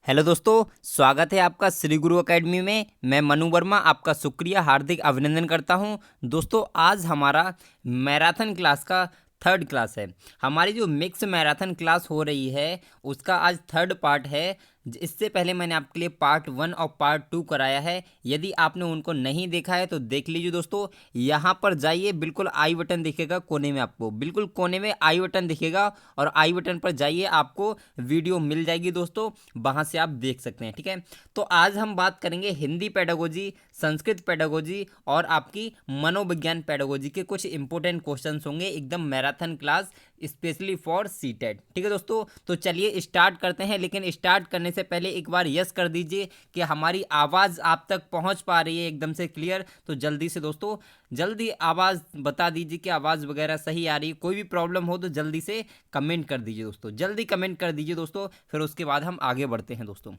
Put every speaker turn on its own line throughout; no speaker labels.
Hello दोस्तों, स्वागत है आपका श्री गुरु एकेडमी में। मैं मनु वर्मा आपका शुक्रिया हार्दिक अभिनंदन करता हूं। दोस्तों, आज हमारा मैराथन क्लास का थर्ड क्लास है। हमारी जो मिक्स मैराथन क्लास हो रही है उसका आज थर्ड पार्ट है। इससे पहले मैंने आपके लिए पार्ट 1 और पार्ट 2 कराया है। यदि आपने उनको नहीं देखा है तो देख लीजिए दोस्तों। यहाँ पर जाइए, बिल्कुल आई बटन दिखेगा कोने में, आपको बिल्कुल कोने में आई बटन दिखेगा और आई बटन पर जाइए, आपको वीडियो मिल जाएगी दोस्तों, वहाँ से आप देख सकते हैं। ठीक है, तो आज हम बात करेंगे हिंदी पेडागोजी, संस्कृत पेडागोजी और आपकी मनोविज्ञान पेडागोजी के कुछ इंपॉर्टेंट क्वेश्चंस होंगे, एकदम marathon class specially for CTET. ठीक है दोस्तों, तो चलिए स्टार्ट करते हैं। लेकिन स्टार्ट करने से पहले एक बार यस कर दीजिए कि हमारी आवाज़ आप तक पहुंच पा रही है एकदम से क्लियर। तो जल्दी से दोस्तों, जल्दी आवाज़ बता दीजिए कि आवाज़ वगैरह सही आ रही है। कोई भी प्रॉब्लम हो तो जल्दी से कमेंट कर दीजिए दोस्तों, जल्दी कमेंट कर दीजिए दोस्तों, फिर उसके बाद हम आगे बढ़ते हैं दोस्तों।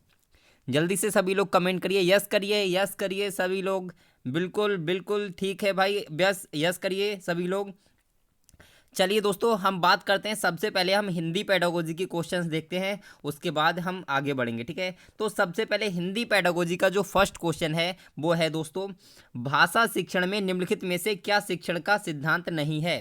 जल्दी से सभी लोग कमेंट करिए, यस करिए, यस करिए सभी लोग। बिल्कुल बिल्कुल ठीक है भाई, यस यस करिए सभी लोग। चलिए दोस्तों, हम बात करते हैं। सबसे पहले हम हिंदी पेडागोजी के क्वेश्चंस देखते हैं, उसके बाद हम आगे बढ़ेंगे। ठीक है, तो सबसे पहले हिंदी पेडागोजी का जो फर्स्ट क्वेश्चन है वो है दोस्तों, भाषा शिक्षण में निम्नलिखित में से क्या शिक्षण का सिद्धांत नहीं है।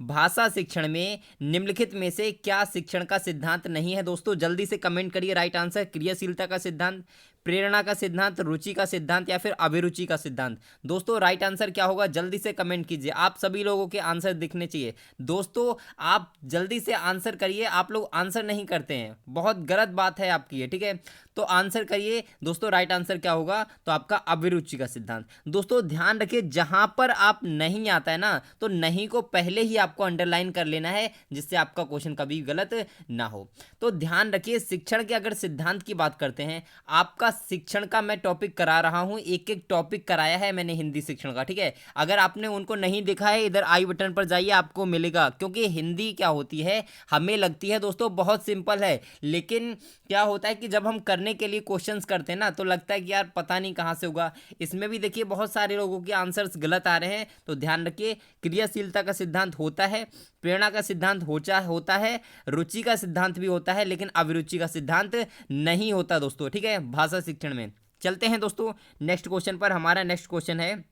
भाषा शिक्षण में निम्नलिखित में से क्या शिक्षण का सिद्धांत नहीं है। दोस्तों जल्दी से कमेंट करिए राइट आंसर। क्रियाशीलता का सिद्धांत, प्रेरणा का सिद्धांत, रुचि का सिद्धांत या फिर अभिरुचि का सिद्धांत। दोस्तों राइट आंसर क्या होगा, जल्दी से कमेंट कीजिए। आप सभी लोगों के आंसर दिखने चाहिए दोस्तों, आप जल्दी से आंसर करिए। आप लोग आंसर नहीं करते हैं, बहुत गलत बात है आपकी ये। ठीक है, तो आंसर करिए दोस्तों। राइट आंसर क्या होगा, तो आपका अभिरुचि का सिद्धांत। दोस्तों ध्यान रखिए, जहां पर आप नहीं आता है ना, तो नहीं को पहले ही आपको अंडरलाइन कर लेना है, जिससे आपका क्वेश्चन कभी गलत ना हो। तो ध्यान रखिए, शिक्षण के अगर सिद्धांत की बात करते हैं, आपका शिक्षण का मैं टॉपिक करा रहा हूं, एक एक टॉपिक कराया है मैंने हिंदी शिक्षण का। ठीक है, अगर आपने उनको नहीं देखा है, इधर आई बटन पर जाइए, आपको मिलेगा। क्योंकि हिंदी क्या होती है, हमें लगती है दोस्तों बहुत सिंपल है, लेकिन क्या होता है कि जब हम करने के लिए क्वेश्चंस करते हैं ना, तो लगता है कि यार पता नहीं कहाँ से होगा। इसमें भी देखिए बहुत सारे लोगों के आंसर्स गलत आ रहे हैं, तो ध्यान रखिए। क्रियाशीलता का सिद्धांत होता है, प्रेरणा का सिद्धांत होता है, रुचि का सिद्धांत भी होता है, लेकिन अभिरुचि का सिद्धांत नहीं होता दोस्तों। ठीक है, भाषा शिक्षण में। चलते हैं दोस्तों नेक्स्ट क्वेश्चन पर। हमारा नेक्स्ट क्वेश्चन है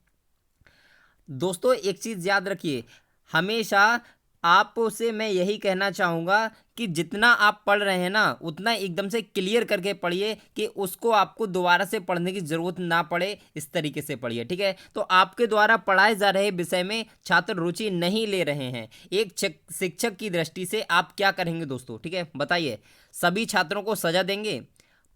दोस्तों, एक चीज याद रखिए, हमेशा आपसे मैं यही कहना चाहूँगा कि जितना आप पढ़ रहे हैं ना, उतना एकदम से क्लियर करके पढ़िए, कि उसको आपको दोबारा से पढ़ने की ज़रूरत ना पड़े, इस तरीके से पढ़िए। ठीक है, तो आपके द्वारा पढ़ाए जा रहे विषय में छात्र रुचि नहीं ले रहे हैं, एक शिक्षक की दृष्टि से आप क्या करेंगे दोस्तों। ठीक है, बताइए। सभी छात्रों को सजा देंगे,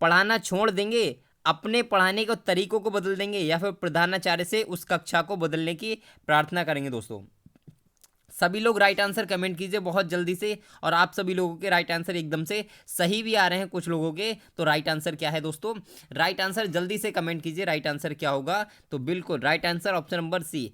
पढ़ाना छोड़ देंगे, अपने पढ़ाने के तरीकों को बदल देंगे, या फिर प्रधानाचार्य से उस कक्षा को बदलने की प्रार्थना करेंगे दोस्तों। सभी लोग राइट आंसर कमेंट कीजिए बहुत जल्दी से। और आप सभी लोगों के राइट आंसर एकदम से सही भी आ रहे हैं कुछ लोगों के। तो राइट आंसर क्या है दोस्तों, राइट आंसर जल्दी से कमेंट कीजिए, राइट आंसर क्या होगा। तो बिल्कुल right answer option number C,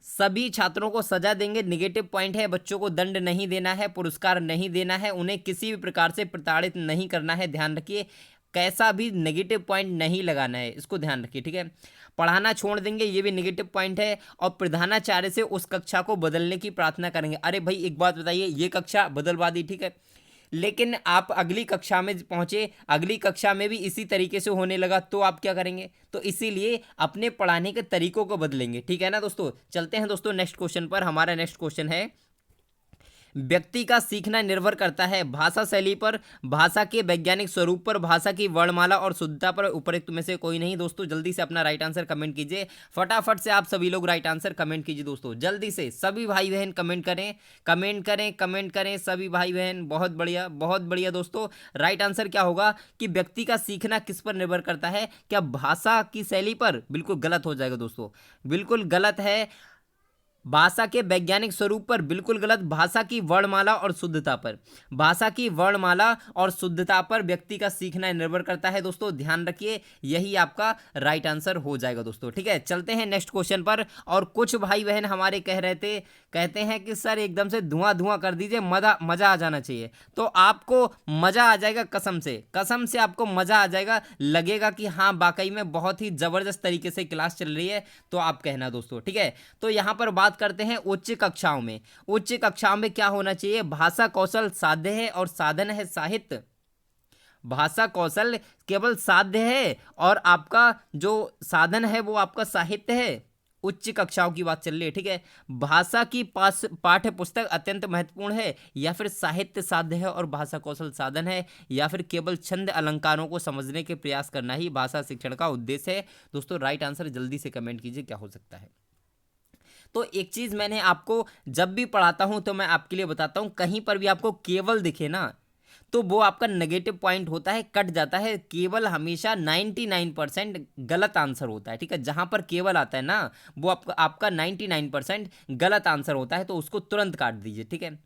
सभी छात्रों को सजा देंगे। निगेटिव पॉइंट है, बच्चों को दंड नहीं देना है, पुरस्कार नहीं देना है, उन्हें किसी भी प्रकार से प्रताड़ित नहीं करना है। ध्यान रखिए, कैसा भी नेगेटिव पॉइंट नहीं लगाना है, इसको ध्यान रखिए। ठीक है, पढ़ाना छोड़ देंगे, ये भी नेगेटिव पॉइंट है, और प्रधानाचार्य से उस कक्षा को बदलने की प्रार्थना करेंगे। अरे भाई एक बात बताइए, ये कक्षा बदलवा दी, ठीक है, लेकिन आप अगली कक्षा में पहुंचे, अगली कक्षा में भी इसी तरीके से होने लगा, तो आप क्या करेंगे। तो इसीलिए अपने पढ़ाने के तरीकों को बदलेंगे। ठीक है ना दोस्तों। चलते हैं दोस्तों नेक्स्ट क्वेश्चन पर। हमारा नेक्स्ट क्वेश्चन है, व्यक्ति का सीखना निर्भर करता है भाषा शैली पर, भाषा के वैज्ञानिक स्वरूप पर, भाषा की वर्णमाला और शुद्धता पर, उपरोक्त में से कोई नहीं। दोस्तों जल्दी से अपना राइट आंसर कमेंट कीजिए, फटाफट से आप सभी लोग राइट आंसर कमेंट कीजिए दोस्तों, जल्दी से। सभी भाई बहन कमेंट करें, कमेंट करें, कमेंट करें सभी भाई बहन। बहुत बढ़िया, बहुत बढ़िया दोस्तों। राइट आंसर क्या होगा कि व्यक्ति का सीखना किस पर निर्भर करता है, क्या भाषा की शैली पर। बिल्कुल गलत हो जाएगा दोस्तों, बिल्कुल गलत है। भाषा के वैज्ञानिक स्वरूप पर, बिल्कुल गलत। भाषा की वर्णमाला और शुद्धता पर, भाषा की वर्णमाला और शुद्धता पर व्यक्ति का सीखना निर्भर करता है दोस्तों। ध्यान रखिए, यही आपका राइट आंसर हो जाएगा दोस्तों। ठीक है, चलते हैं नेक्स्ट क्वेश्चन पर। और कुछ भाई बहन हमारे कहते हैं कि सर एकदम से धुआं धुआं कर दीजिए, मजा आ जाना चाहिए। तो आपको मजा आ जाएगा, कसम से आपको मजा आ जाएगा, लगेगा कि हाँ वाकई में बहुत ही जबरदस्त तरीके से क्लास चल रही है, तो आप कहना दोस्तों। ठीक है, तो यहां पर बात करते हैं उच्च कक्षाओं में। उच्च कक्षाओं में क्या होना चाहिए, भाषा कौशल साध्य है और साधन है साहित्य। भाषा कौशल केवल साध्य है और आपका जो साधन है वो आपका साहित्य है। उच्च कक्षाओं की बात चल रही है, ठीक है। भाषा की पाठ्य पुस्तक अत्यंत महत्वपूर्ण है, या फिर साहित्य साध्य है और भाषा कौशल साधन है, या फिर केवल छंद अलंकारों को समझने के प्रयास करना ही भाषा शिक्षण का उद्देश्य है। दोस्तों राइट आंसर जल्दी से कमेंट कीजिए क्या हो सकता है। तो एक चीज मैंने आपको जब भी पढ़ाता हूं तो मैं आपके लिए बताता हूं, कहीं पर भी आपको केवल दिखे ना तो वो आपका नेगेटिव पॉइंट होता है, कट जाता है। केवल हमेशा 99% गलत आंसर होता है, ठीक है। जहां पर केवल आता है ना वो आपका 99% गलत आंसर होता है, तो उसको तुरंत काट दीजिए, ठीक है।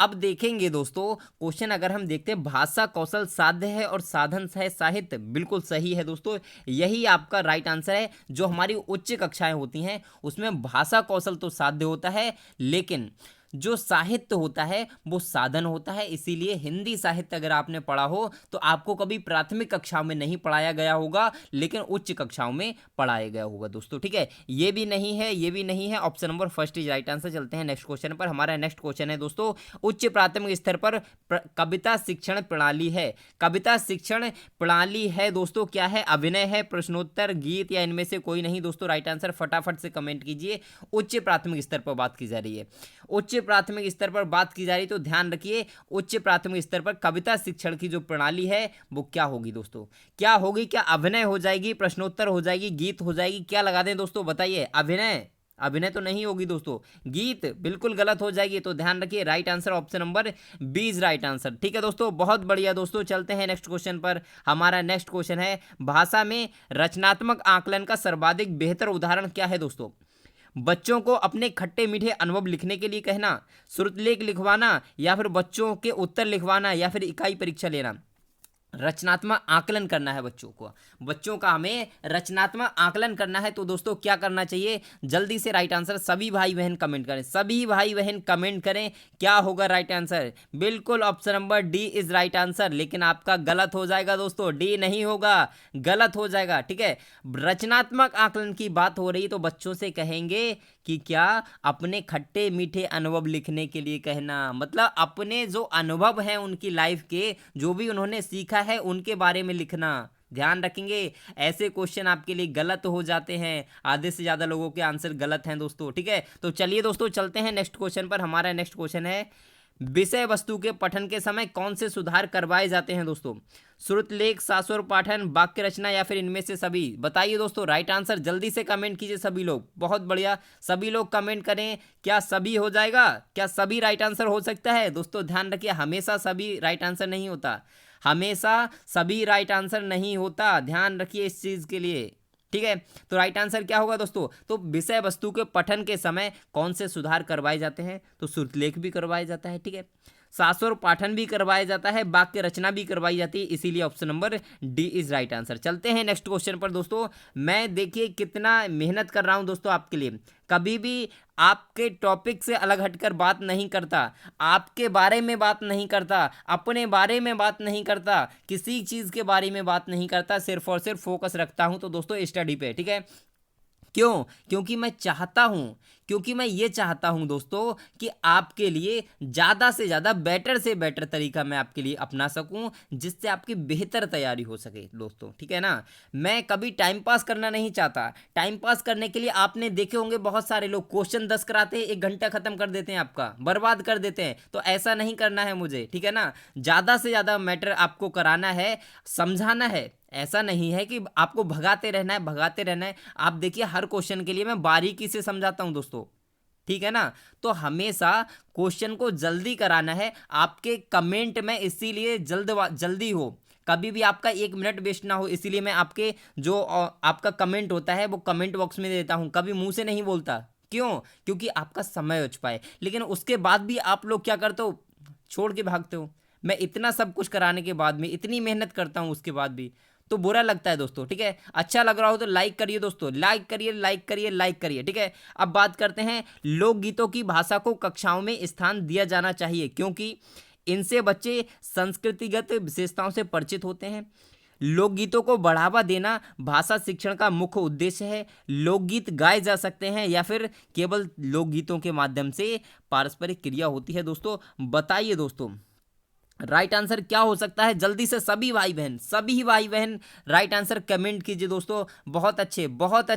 अब देखेंगे दोस्तों क्वेश्चन, अगर हम देखते हैं भाषा कौशल साध्य है और साधन है साहित्य, बिल्कुल सही है दोस्तों, यही आपका राइट आंसर है। जो हमारी उच्च कक्षाएं होती हैं उसमें भाषा कौशल तो साध्य होता है, लेकिन जो साहित्य होता है वो साधन होता है। इसीलिए हिंदी साहित्य अगर आपने पढ़ा हो तो आपको कभी प्राथमिक कक्षाओं में नहीं पढ़ाया गया होगा, लेकिन उच्च कक्षाओं में पढ़ाया गया होगा दोस्तों, ठीक है। ये भी नहीं है, ये भी नहीं है, option number first is right answer. चलते हैं नेक्स्ट क्वेश्चन पर। हमारा नेक्स्ट क्वेश्चन है दोस्तों, उच्च प्राथमिक स्तर पर कविता शिक्षण प्रणाली है। कविता शिक्षण प्रणाली है दोस्तों क्या है? अभिनय है, प्रश्नोत्तर, गीत, या इनमें से कोई नहीं दोस्तों। राइट आंसर फटाफट से कमेंट कीजिए। उच्च प्राथमिक स्तर पर बात की जा रही है, उच्च प्राथमिक स्तर पर बात की जा रही, तो ध्यान रखिए उच्च प्राथमिक स्तर पर कविता शिक्षण की जो प्रणाली है वो क्या होगी दोस्तों? क्या होगी? क्या अभिनय हो जाएगी, प्रश्नोत्तर हो जाएगी, गीत हो जाएगी? क्या लगा दें दोस्तों, बताइए। अभिनय? अभिनय तो नहीं होगी दोस्तों, गीत बिल्कुल गलत हो जाएगी। तो ध्यान रखिए right answer option number 20 right answer, ठीक है दोस्तों। बहुत बढ़िया दोस्तों, चलते हैं नेक्स्ट क्वेश्चन पर। हमारा नेक्स्ट क्वेश्चन है, भाषा में रचनात्मक आकलन का सर्वाधिक बेहतर उदाहरण क्या है दोस्तों? बच्चों को अपने खट्टे मीठे अनुभव लिखने के लिए कहना, श्रुतलेख लिखवाना, या फिर बच्चों के उत्तर लिखवाना, या फिर इकाई परीक्षा लेना। रचनात्मक आकलन करना है बच्चों को, बच्चों का हमें रचनात्मक आकलन करना है। तो दोस्तों क्या करना चाहिए? जल्दी से राइट आंसर सभी भाई बहन कमेंट करें, सभी भाई बहन कमेंट करें। क्या होगा राइट आंसर? बिल्कुल option number D is right answer, लेकिन आपका गलत हो जाएगा दोस्तों, डी नहीं होगा, गलत हो जाएगा, ठीक है। रचनात्मक आकलन की बात हो रही तो बच्चों से कहेंगे कि क्या अपने खट्टे मीठे अनुभव लिखने के लिए कहना, मतलब अपने जो अनुभव हैं उनकी लाइफ के, जो भी उन्होंने सीखा है उनके बारे में लिखना। ध्यान रखेंगे ऐसे क्वेश्चन आपके लिए गलत हो जाते हैं, आधे से ज्यादा लोगों के आंसर गलत हैं दोस्तों, ठीक है। तो चलिए दोस्तों चलते हैं नेक्स्ट क्वेश्चन पर। हमारा नेक्स्ट क्वेश्चन है, विषय वस्तु के पठन के समय कौन से सुधार करवाए जाते हैं दोस्तों? श्रुत लेख, शास्त्र पाठन, वाक्य रचना, या फिर इनमें से सभी? बताइए दोस्तों राइट आंसर जल्दी से कमेंट कीजिए सभी लोग। बहुत बढ़िया, सभी लोग कमेंट करें। क्या सभी हो जाएगा? क्या सभी राइट आंसर हो सकता है दोस्तों? ध्यान रखिए हमेशा सभी राइट आंसर नहीं होता, हमेशा सभी राइट आंसर नहीं होता, ध्यान रखिए इस चीज के लिए, ठीक है। तो राइट आंसर क्या होगा दोस्तों? तो विषय वस्तु के पठन के समय कौन से सुधार करवाए जाते हैं? तो श्रुतलेख भी करवाया जाता है, ठीक है, शास्त्र पाठन भी करवाया जाता है, वाक्य रचना भी करवाई जाती है, इसीलिए option number D is right answer. चलते हैं नेक्स्ट क्वेश्चन पर दोस्तों। मैं देखिए कितना मेहनत कर रहा हूं दोस्तों आपके लिए, कभी भी आपके टॉपिक से अलग हटकर बात नहीं करता, आपके बारे में बात नहीं करता, अपने बारे में बात नहीं करता, किसी चीज के बारे में बात नहीं करता, सिर्फ और सिर्फ फोकस रखता हूं तो दोस्तों स्टडी पे, ठीक है। क्यों? क्योंकि मैं चाहता हूं, क्योंकि मैं ये चाहता हूं दोस्तों कि आपके लिए ज़्यादा से ज़्यादा बेटर से बेटर तरीका मैं आपके लिए अपना सकूं, जिससे आपकी बेहतर तैयारी हो सके दोस्तों, ठीक है ना। मैं कभी टाइम पास करना नहीं चाहता। टाइम पास करने के लिए आपने देखे होंगे बहुत सारे लोग क्वेश्चन 10 कराते हैं, 1 घंटा खत्म कर देते हैं, आपका बर्बाद कर देते हैं। तो ऐसा नहीं करना है मुझे, ठीक है ना। ज़्यादा से ज़्यादा मैटर आपको कराना है, समझाना है। ऐसा नहीं है कि आपको भगाते रहना है, भगाते रहना है। आप देखिए हर क्वेश्चन के लिए मैं बारीकी से समझाता हूं दोस्तों, ठीक है ना। तो हमेशा क्वेश्चन को जल्दी कराना है। आपके कमेंट में इसीलिए जल्दी हो, कभी भी आपका 1 मिनट वेस्ट ना हो, इसीलिए मैं आपके जो आपका कमेंट होता है वो कमेंट बॉक्स में देता हूं, कभी मुंह से नहीं बोलता। क्यों? क्योंकि आपका समय बच पाए। लेकिन उसके बाद भी आप लोग क्या करते हो? छोड़ के भागते हो। मैं इतना सब कुछ कराने के बाद में, इतनी मेहनत करता हूं उसके बाद भी, तो बुरा लगता है दोस्तों, ठीक है। अच्छा लग रहा हो तो लाइक करिए दोस्तों, लाइक करिए, लाइक करिए, लाइक करिए, ठीक है। अब बात करते हैं, लोकगीतों की भाषा को कक्षाओं में स्थान दिया जाना चाहिए क्योंकि इनसे बच्चे संस्कृतिगत विशेषताओं से परिचित होते हैं। लोकगीतों को बढ़ावा देना भाषा शिक्षण का मुख्य उद्देश्य है। लोकगीत गाए जा सकते हैं या फिर केवल लोकगीतों के माध्यम से पारस्परिक क्रिया होती है दोस्तों? बताइए दोस्तों, राइट आंसर क्या हो सकता है? जल्दी से सभी भाई बहन राइट आंसर कमेंट कीजिए दोस्तों। बहुत अच्छे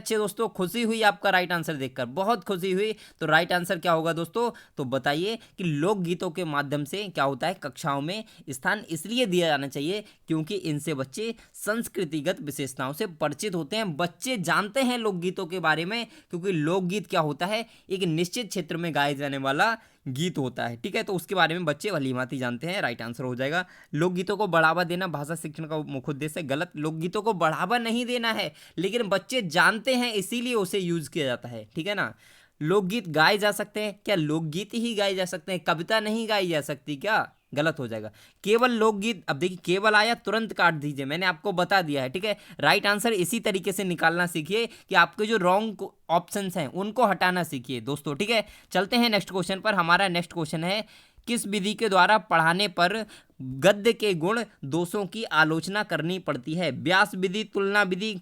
दोस्तों, खुशी हुई आपका राइट आंसर देखकर, बहुत खुशी हुई। तो राइट आंसर क्या होगा दोस्तों? तो बताइए कि लोकगीतों के माध्यम से क्या होता है, कक्षाओं में स्थान इसलिए दिया जाना चाहिए क्योंकि इनसे बच्चे संस्कृतिगत विशेषताओं से परिचित होते हैं, बच्चे जानते हैं लोकगीतों के बारे में, क्योंकि लोकगीत क्या होता है, एक निश्चित क्षेत्र में गाए जाने वाला गीत होता है। ठीक है, तो उसके बारे में बच्चे भलीभांति जानते हैं। राइट आंसर हो जाएगा। लोकगीतों को बढ़ावा देना भाषा शिक्षण का मुख्य उद्देश्य है। गलत, लोकगीतों को बढ़ावा नहीं देना है, लेकिन बच्चे जानते हैं इसीलिए उसे यूज किया जाता है। ठीक है ना। लोकगीत गाए जा सकते हैं क्या? लोकगीत ही गाए जा सकते हैं, कविता नहीं गाई जा सकती क्या? गलत हो जाएगा। केवल लोकगीत, अब देखिए केवल आया तुरंत काट दीजिए, मैंने आपको बता दिया है। ठीक है, राइट आंसर इसी तरीके से निकालना सीखिए कि आपके जो रॉन्ग ऑप्शंस हैं उनको हटाना सीखिए दोस्तों। ठीक है, चलते हैं नेक्स्ट क्वेश्चन पर। हमारा नेक्स्ट क्वेश्चन है, किस विधि के द्वारा पढ़ाने पर गद्य के गुण दोषों की आलोचना करनी पड़ती है? व्यास विधि, तुलना विधि,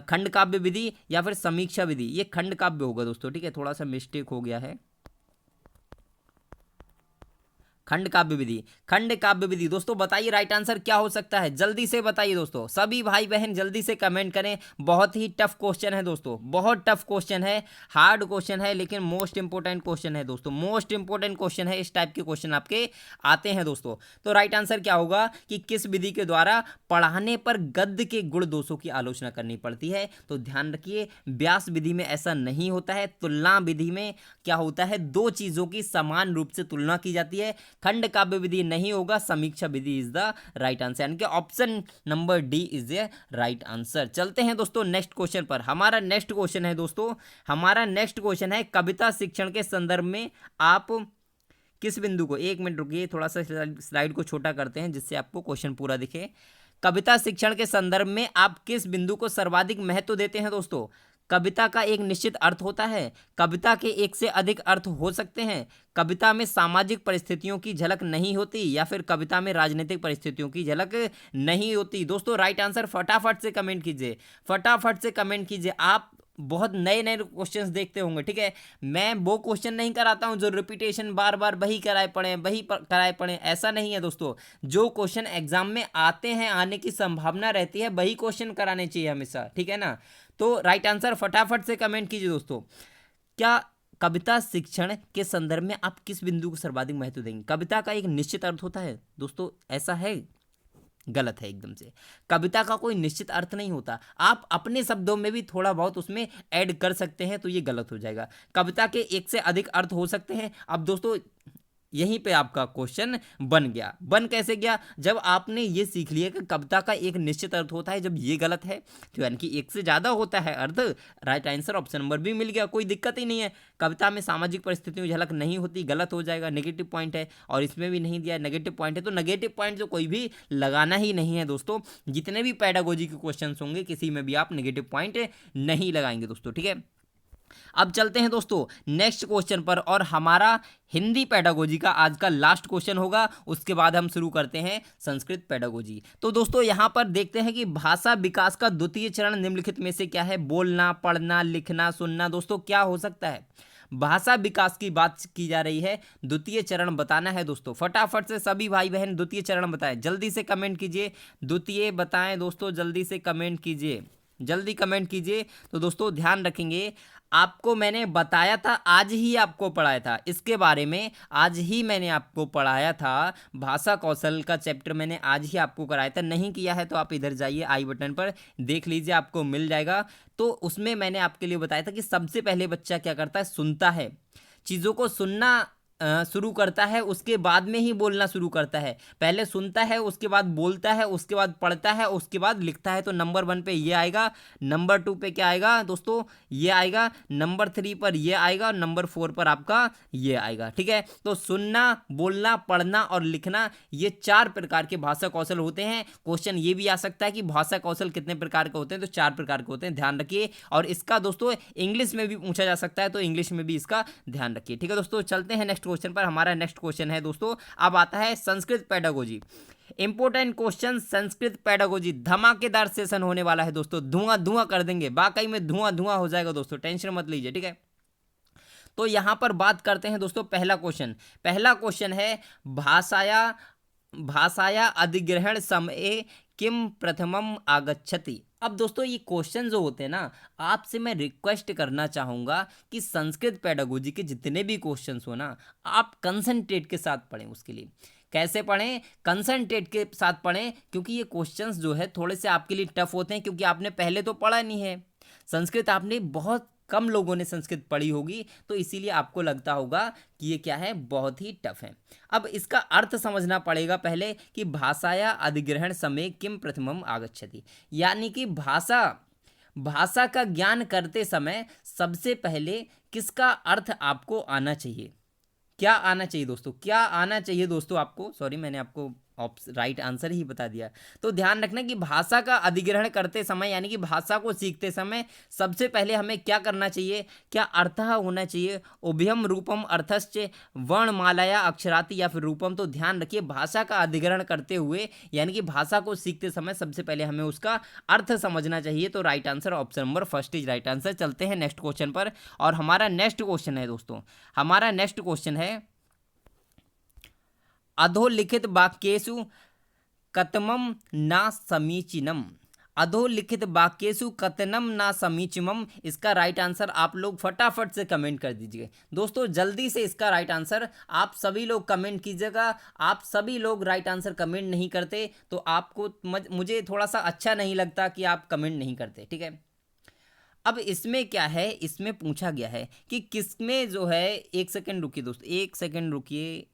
खंड काव्य विधि या फिर समीक्षा विधि? ये खंड काव्य होगा दोस्तों। ठीक है, थोड़ा सा मिस्टेक हो गया है। खंड काव्य विधि, खंड काव्य विधि दोस्तों। बताइए राइट आंसर क्या हो सकता है? जल्दी से बताइए दोस्तों, सभी भाई बहन जल्दी से कमेंट करें। बहुत ही टफ क्वेश्चन है दोस्तों, बहुत टफ क्वेश्चन है, हार्ड क्वेश्चन है, लेकिन मोस्ट इंपोर्टेंट क्वेश्चन है दोस्तों, मोस्ट इंपोर्टेंट क्वेश्चन है। इस टाइप के क्वेश्चन आपके आते हैं दोस्तों। तो राइट आंसर क्या होगा कि किस विधि के द्वारा पढ़ाने पर गद्य के गुण दोषों की आलोचना करनी पड़ती है? तो ध्यान रखिए, व्यास विधि में ऐसा नहीं होता है। तुलना विधि में क्या होता है, दो चीजों की समान रूप से तुलना की जाती है। खंड काव्य विधि नहीं होगा, समीक्षा विधि इज द राइट आंसर, यानी कि option number D is the right answer. चलते हैं दोस्तों नेक्स्ट क्वेश्चन पर। हमारा नेक्स्ट क्वेश्चन है दोस्तों, हमारा नेक्स्ट क्वेश्चन है, कविता शिक्षण के संदर्भ में आप किस बिंदु को, एक मिनट रुकिए, थोड़ा सा स्लाइड को छोटा करते हैं जिससे आपको क्वेश्चन पूरा दिखे। कविता शिक्षण के संदर्भ में आप किस बिंदु को सर्वाधिक महत्व देते हैं दोस्तों? कविता का एक निश्चित अर्थ होता है, कविता के एक से अधिक अर्थ हो सकते हैं, कविता में सामाजिक परिस्थितियों की झलक नहीं होती, या फिर कविता में राजनीतिक परिस्थितियों की झलक नहीं होती? दोस्तों राइट आंसर फटाफट से कमेंट कीजिए, फटाफट से कमेंट कीजिए। आप बहुत नए नए क्वेश्चंस देखते होंगे। ठीक है, मैं वो क्वेश्चन नहीं कराता हूं जो रिपीटेशन बार बार वही कराए पड़े, कराए पड़े, ऐसा नहीं है दोस्तों। जो क्वेश्चन एग्जाम में आते हैं, आने की संभावना रहती है, वही क्वेश्चन कराने चाहिए हमेशा। ठीक है ना। तो राइट आंसर फटाफट से कमेंट कीजिए दोस्तों। क्या कविता शिक्षण के संदर्भ में आप किस बिंदु को सर्वाधिक महत्व देंगे? कविता का एक निश्चित अर्थ होता है दोस्तों, ऐसा है? गलत है एकदम से। कविता का कोई निश्चित अर्थ नहीं होता, आप अपने शब्दों में भी थोड़ा बहुत उसमें ऐड कर सकते हैं, तो ये गलत हो जाएगा। कविता के एक से अधिक अर्थ हो सकते हैं। अब दोस्तों यहीं पे आपका क्वेश्चन बन गया। बन कैसे गया? जब आपने ये सीख लिया कि कविता का एक निश्चित अर्थ होता है, जब ये गलत है तो यानी कि एक से ज़्यादा होता है अर्थ। राइट आंसर ऑप्शन नंबर भी मिल गया, कोई दिक्कत ही नहीं है। कविता में सामाजिक परिस्थितियों की झलक नहीं होती, गलत हो जाएगा, नेगेटिव पॉइंट है। और इसमें भी नहीं दिया, नेगेटिव पॉइंट है, तो नेगेटिव पॉइंट तो कोई भी लगाना ही नहीं है दोस्तों। जितने भी पेडागोजी के क्वेश्चन होंगे, किसी में भी आप नेगेटिव पॉइंट नहीं लगाएंगे दोस्तों। ठीक है, अब चलते हैं दोस्तों नेक्स्ट क्वेश्चन पर, और हमारा हिंदी पेडागोजी का आज का लास्ट क्वेश्चन होगा। उसके बाद हम शुरू करते हैं संस्कृत पेडागोजी। तो दोस्तों यहां पर देखते हैं कि भाषा विकास का द्वितीय चरण निम्नलिखित में से क्या है? बोलना, पढ़ना, लिखना, सुनना। दोस्तों क्या हो सकता है? भाषा विकास की बात की जा रही है, द्वितीय चरण बताना है दोस्तों। फटाफट से सभी भाई बहन द्वितीय चरण बताएं, जल्दी से कमेंट कीजिए, द्वितीय बताएं दोस्तों, जल्दी से कमेंट कीजिए, जल्दी कमेंट कीजिए। तो दोस्तों ध्यान रखेंगे, आपको मैंने बताया था, आज ही आपको पढ़ाया था इसके बारे में, आज ही मैंने आपको पढ़ाया था। भाषा कौशल का चैप्टर मैंने आज ही आपको कराया था। नहीं किया है तो आप इधर जाइए, आई बटन पर देख लीजिए, आपको मिल जाएगा। तो उसमें मैंने आपके लिए बताया था कि सबसे पहले बच्चा क्या करता है, सुनता है, चीज़ों को सुनना शुरू करता है, उसके बाद में ही बोलना शुरू करता है। पहले सुनता है, उसके बाद बोलता है, उसके बाद पढ़ता है, उसके बाद लिखता है। तो नंबर 1 पे ये आएगा, नंबर 2 पे क्या आएगा दोस्तों, ये आएगा, नंबर 3 पर ये आएगा, नंबर 4 पर आपका ये आएगा। ठीक है, तो सुनना, बोलना, पढ़ना और लिखना, ये 4 प्रकार के भाषा कौशल होते हैं। क्वेश्चन ये भी आ सकता है कि भाषा कौशल कितने प्रकार के होते हैं? तो 4 प्रकार के होते हैं, ध्यान रखिए। और इसका दोस्तों इंग्लिश में भी पूछा जा सकता है, तो इंग्लिश में भी इसका ध्यान रखिए। ठीक है दोस्तों, चलते हैं नेक्स्ट क्वेश्चन पर। हमारा नेक्स्ट क्वेश्चन है दोस्तों, अब आता है Sanskrit pedagogy. Important question, Sanskrit pedagogy, धमाकेदार सेशन होने वाला है दोस्तों, धुआं धुआं कर देंगे, वाकई में धुआं धुआं हो जाएगा दोस्तों, टेंशन मत लीजिए। ठीक है, तो यहां पर बात करते हैं दोस्तों, पहला क्वेश्चन है भाषाया भाषाया अधिग्रहण समये किम प्रथमम आगच्छति। अब दोस्तों ये क्वेश्चन जो होते हैं ना, आपसे मैं रिक्वेस्ट करना चाहूँगा कि संस्कृत पेडागोजी के जितने भी क्वेश्चंस हो ना, आप कंसंट्रेट के साथ पढ़ें। उसके लिए कैसे पढ़ें? कंसंट्रेट के साथ पढ़ें, क्योंकि ये क्वेश्चंस जो है थोड़े से आपके लिए टफ होते हैं, क्योंकि आपने पहले तो पढ़ा नहीं है संस्कृत। आपने बहुत कम लोगों ने संस्कृत पढ़ी होगी, तो इसीलिए आपको लगता होगा कि ये क्या है, बहुत ही टफ है। अब इसका अर्थ समझना पड़ेगा पहले कि भाषाया अधिग्रहण समय किम प्रथमम आगच्छति, यानी कि भाषा का ज्ञान करते समय सबसे पहले किसका अर्थ आपको आना चाहिए। क्या आना चाहिए दोस्तों? क्या आना चाहिए दोस्तों आपको? सॉरी, मैंने आपको राइट आंसर ही बता दिया। तो ध्यान रखना कि भाषा का अधिग्रहण करते समय, यानी कि भाषा को सीखते समय सबसे पहले हमें क्या करना चाहिए, क्या अर्थ होना चाहिए। उभयम रूपम अर्थश्च वर्णमालाया अक्षराति या फिर रूपम। तो ध्यान रखिए, भाषा का अधिग्रहण करते हुए यानी कि भाषा को सीखते समय सबसे पहले हमें उसका अर्थ समझना चाहिए। तो right answer option number first is right answer. चलते हैं नेक्स्ट क्वेश्चन पर, और हमारा नेक्स्ट क्वेश्चन है दोस्तों, हमारा नेक्स्ट क्वेश्चन है अधोलिखित वाक्येषु कतमम ना समीचीनम। अधोलिखित वाक्येषु कतनम ना समीचीनम, इसका राइट आंसर आप लोग फटाफट से कमेंट कर दीजिए दोस्तों, जल्दी से इसका राइट आंसर आप सभी लोग कमेंट कीजिएगा। आप सभी लोग राइट आंसर कमेंट नहीं करते तो आपको मुझे थोड़ा सा अच्छा नहीं लगता कि आप कमेंट नहीं करते, ठीक है। अब इसमें क्या है, इसमें पूछा गया है कि किसमें जो है, एक सेकेंड रुकिए दोस्तों, एक सेकेंड रुकिए।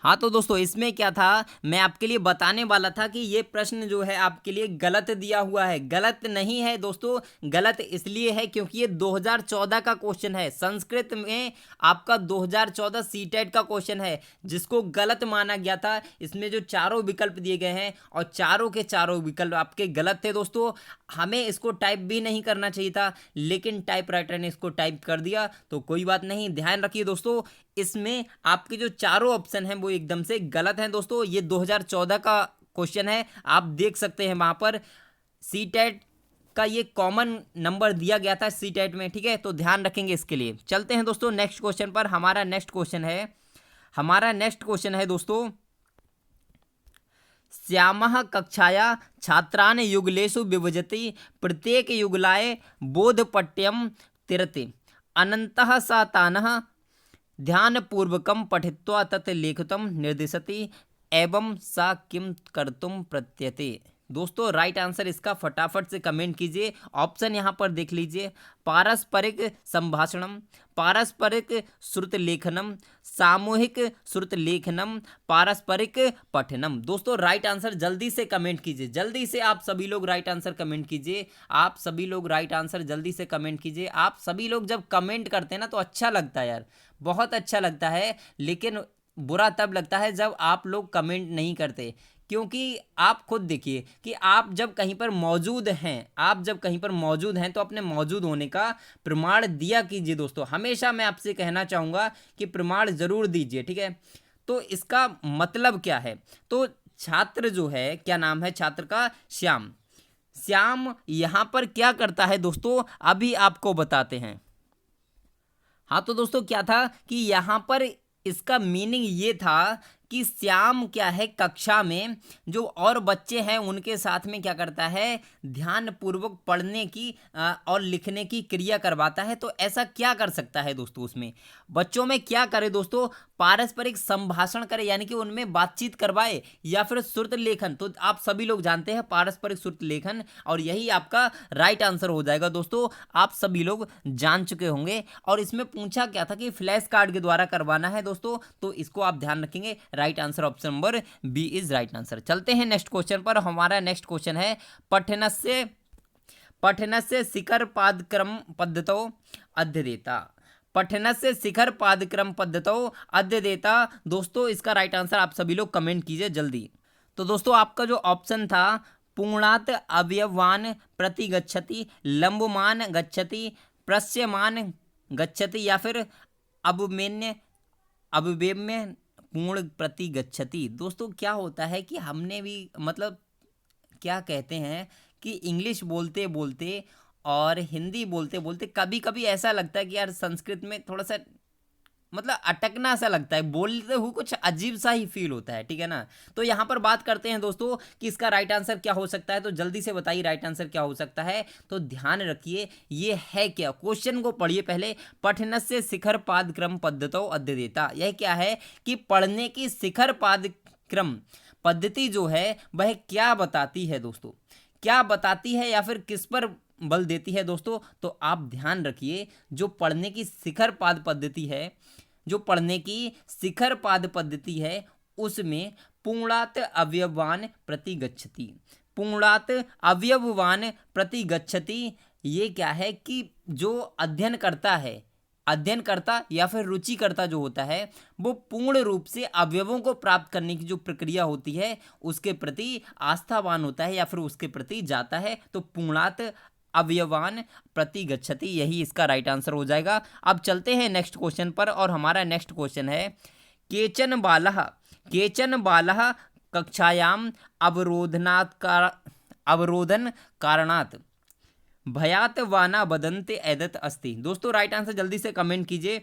हाँ तो दोस्तों, इसमें क्या था, मैं आपके लिए बताने वाला था कि ये प्रश्न जो है आपके लिए गलत दिया हुआ है। गलत नहीं है दोस्तों, गलत इसलिए है क्योंकि ये 2014 का क्वेश्चन है। संस्कृत में आपका 2014 सीटेट का क्वेश्चन है, जिसको गलत माना गया था। इसमें जो चारों विकल्प दिए गए हैं और चारों के चारों विकल्प आपके गलत थे दोस्तों। हमें इसको टाइप भी नहीं करना चाहिए था, लेकिन टाइपराइटर ने इसको टाइप कर दिया, तो कोई बात नहीं। ध्यान रखिए दोस्तों, इसमें आपके जो चारों ऑप्शन हैं वो एकदम से गलत हैं दोस्तों। ये 2014 का क्वेश्चन है, आप देख सकते हैं वहां पर सीटेट का ये कॉमन नंबर दिया गया था सीटेट में, ठीक है। तो ध्यान रखेंगे इसके लिए। चलते हैं दोस्तों नेक्स्ट क्वेश्चन पर। हमारा नेक्स्ट क्वेश्चन है दोस्तों, श्यामः कक्षाया छात्रान् युगलेषु विभजति प्रत्येक युगलाय बोधपट्यम तिरते अनन्तः स तानः ध्यानपूर्वकं पठित्वा तत् लेखितं निर्दिशति एवं सा किम कर्तुम प्रत्यते। दोस्तों राइट आंसर इसका फटाफट से कमेंट कीजिए। ऑप्शन यहाँ पर देख लीजिए, पारस्परिक संभाषणम, पारस्परिक श्रुत लेखनम, सामूहिक श्रुत लेखनम, पारस्परिक पठनम। दोस्तों राइट आंसर जल्दी से कमेंट कीजिए, जल्दी से आप सभी लोग राइट आंसर कमेंट कीजिए। आप सभी लोग राइट आंसर जल्दी से कमेंट कीजिए। आप सभी लोग जब कमेंट करते हैं ना तो अच्छा लगता है यार, बहुत अच्छा लगता है। लेकिन बुरा तब लगता है जब आप लोग कमेंट नहीं करते, क्योंकि आप खुद देखिए कि आप जब कहीं पर मौजूद हैं, तो अपने मौजूद होने का प्रमाण दिया कीजिए दोस्तों। हमेशा मैं आपसे कहना चाहूँगा कि प्रमाण ज़रूर दीजिए, ठीक है। तो इसका मतलब क्या है, तो छात्र जो है, क्या नाम है छात्र का, श्याम यहाँ पर क्या करता है दोस्तों, अभी आपको बताते हैं। हाँ तो दोस्तों क्या था कि यहाँ पर इसका मीनिंग ये था कि श्याम क्या है, कक्षा में जो और बच्चे हैं उनके साथ में क्या करता है, ध्यान पूर्वक पढ़ने की और लिखने की क्रिया करवाता है। तो ऐसा क्या कर सकता है दोस्तों, उसमें बच्चों में क्या करे दोस्तों, पारस्परिक संभाषण करे, यानी कि उनमें बातचीत करवाए, या फिर श्रुत लेखन। तो आप सभी लोग जानते हैं पारस्परिक श्रुत लेखन, और यही आपका राइट आंसर हो जाएगा दोस्तों। आप सभी लोग जान चुके होंगे। और इसमें पूछा क्या था कि फ्लैश कार्ड के द्वारा करवाना है दोस्तों, तो इसको आप ध्यान रखेंगे। Right answer option number B is right answer. चलते हैं नेक्स्ट क्वेश्चन पर। हमारा नेक्स्ट क्वेश्चन है पठनस्य शिखर पादक्रम पद्धतौ अध्येता। पठनस्य शिखर पादक्रम पद्धतौ अध्येता। दोस्तों इसका राइट आंसर आप सभी लोग कमेंट कीजिए जल्दी। तो दोस्तों आपका जो ऑप्शन था, पूर्णात अवयवान प्रति गच्छति, लंबमान गच्छति, प्रस्यमान गच्छति, या फिर अवमेन्य पूर्ण प्रति गच्छति। दोस्तों क्या होता है कि हमने भी मतलब क्या कहते हैं कि इंग्लिश बोलते बोलते और हिंदी बोलते बोलते कभी कभी ऐसा लगता है कि यार संस्कृत में थोड़ा सा मतलब अटकना सा लगता है, बोलते हुए कुछ अजीब सा ही फील होता है, ठीक है ना। तो यहाँ पर बात करते हैं दोस्तों कि इसका राइट आंसर क्या हो सकता है, तो जल्दी से बताइए राइट आंसर क्या हो सकता है। तो ध्यान रखिए ये है क्या, क्वेश्चन को पढ़िए पहले। पठनस्य शिखर पादक्रम पद्धतौ अध्येता, यह क्या है कि पढ़ने की शिखर पादक्रम पद्धति जो है वह क्या बताती है दोस्तों, क्या बताती है या फिर किस पर बल देती है दोस्तों। तो आप ध्यान रखिए जो पढ़ने की शिखर पाद पद्धति है, जो पढ़ने की शिखर पाद पद्धति है उसमें पूर्णात अवयवान प्रति गच्छति, पूर्णात अवयवान प्रति गच्छति, ये क्या है कि जो अध्ययन करता है, अध्ययनकर्ता या फिर रुचिकर्ता जो होता है वो पूर्ण रूप से अवयवों को प्राप्त करने की जो प्रक्रिया होती है उसके प्रति आस्थावान होता है या फिर उसके प्रति जाता है। तो पूर्णात अवयवान प्रति गच्छति, यही इसका राइट आंसर हो जाएगा। अब चलते हैं नेक्स्ट क्वेश्चन पर, और हमारा नेक्स्ट क्वेश्चन है केचन बालः कक्षायाम अवरोधन कारणात् भयात वाना बदंते एदत अस्ति। दोस्तों राइट आंसर जल्दी से कमेंट कीजिए,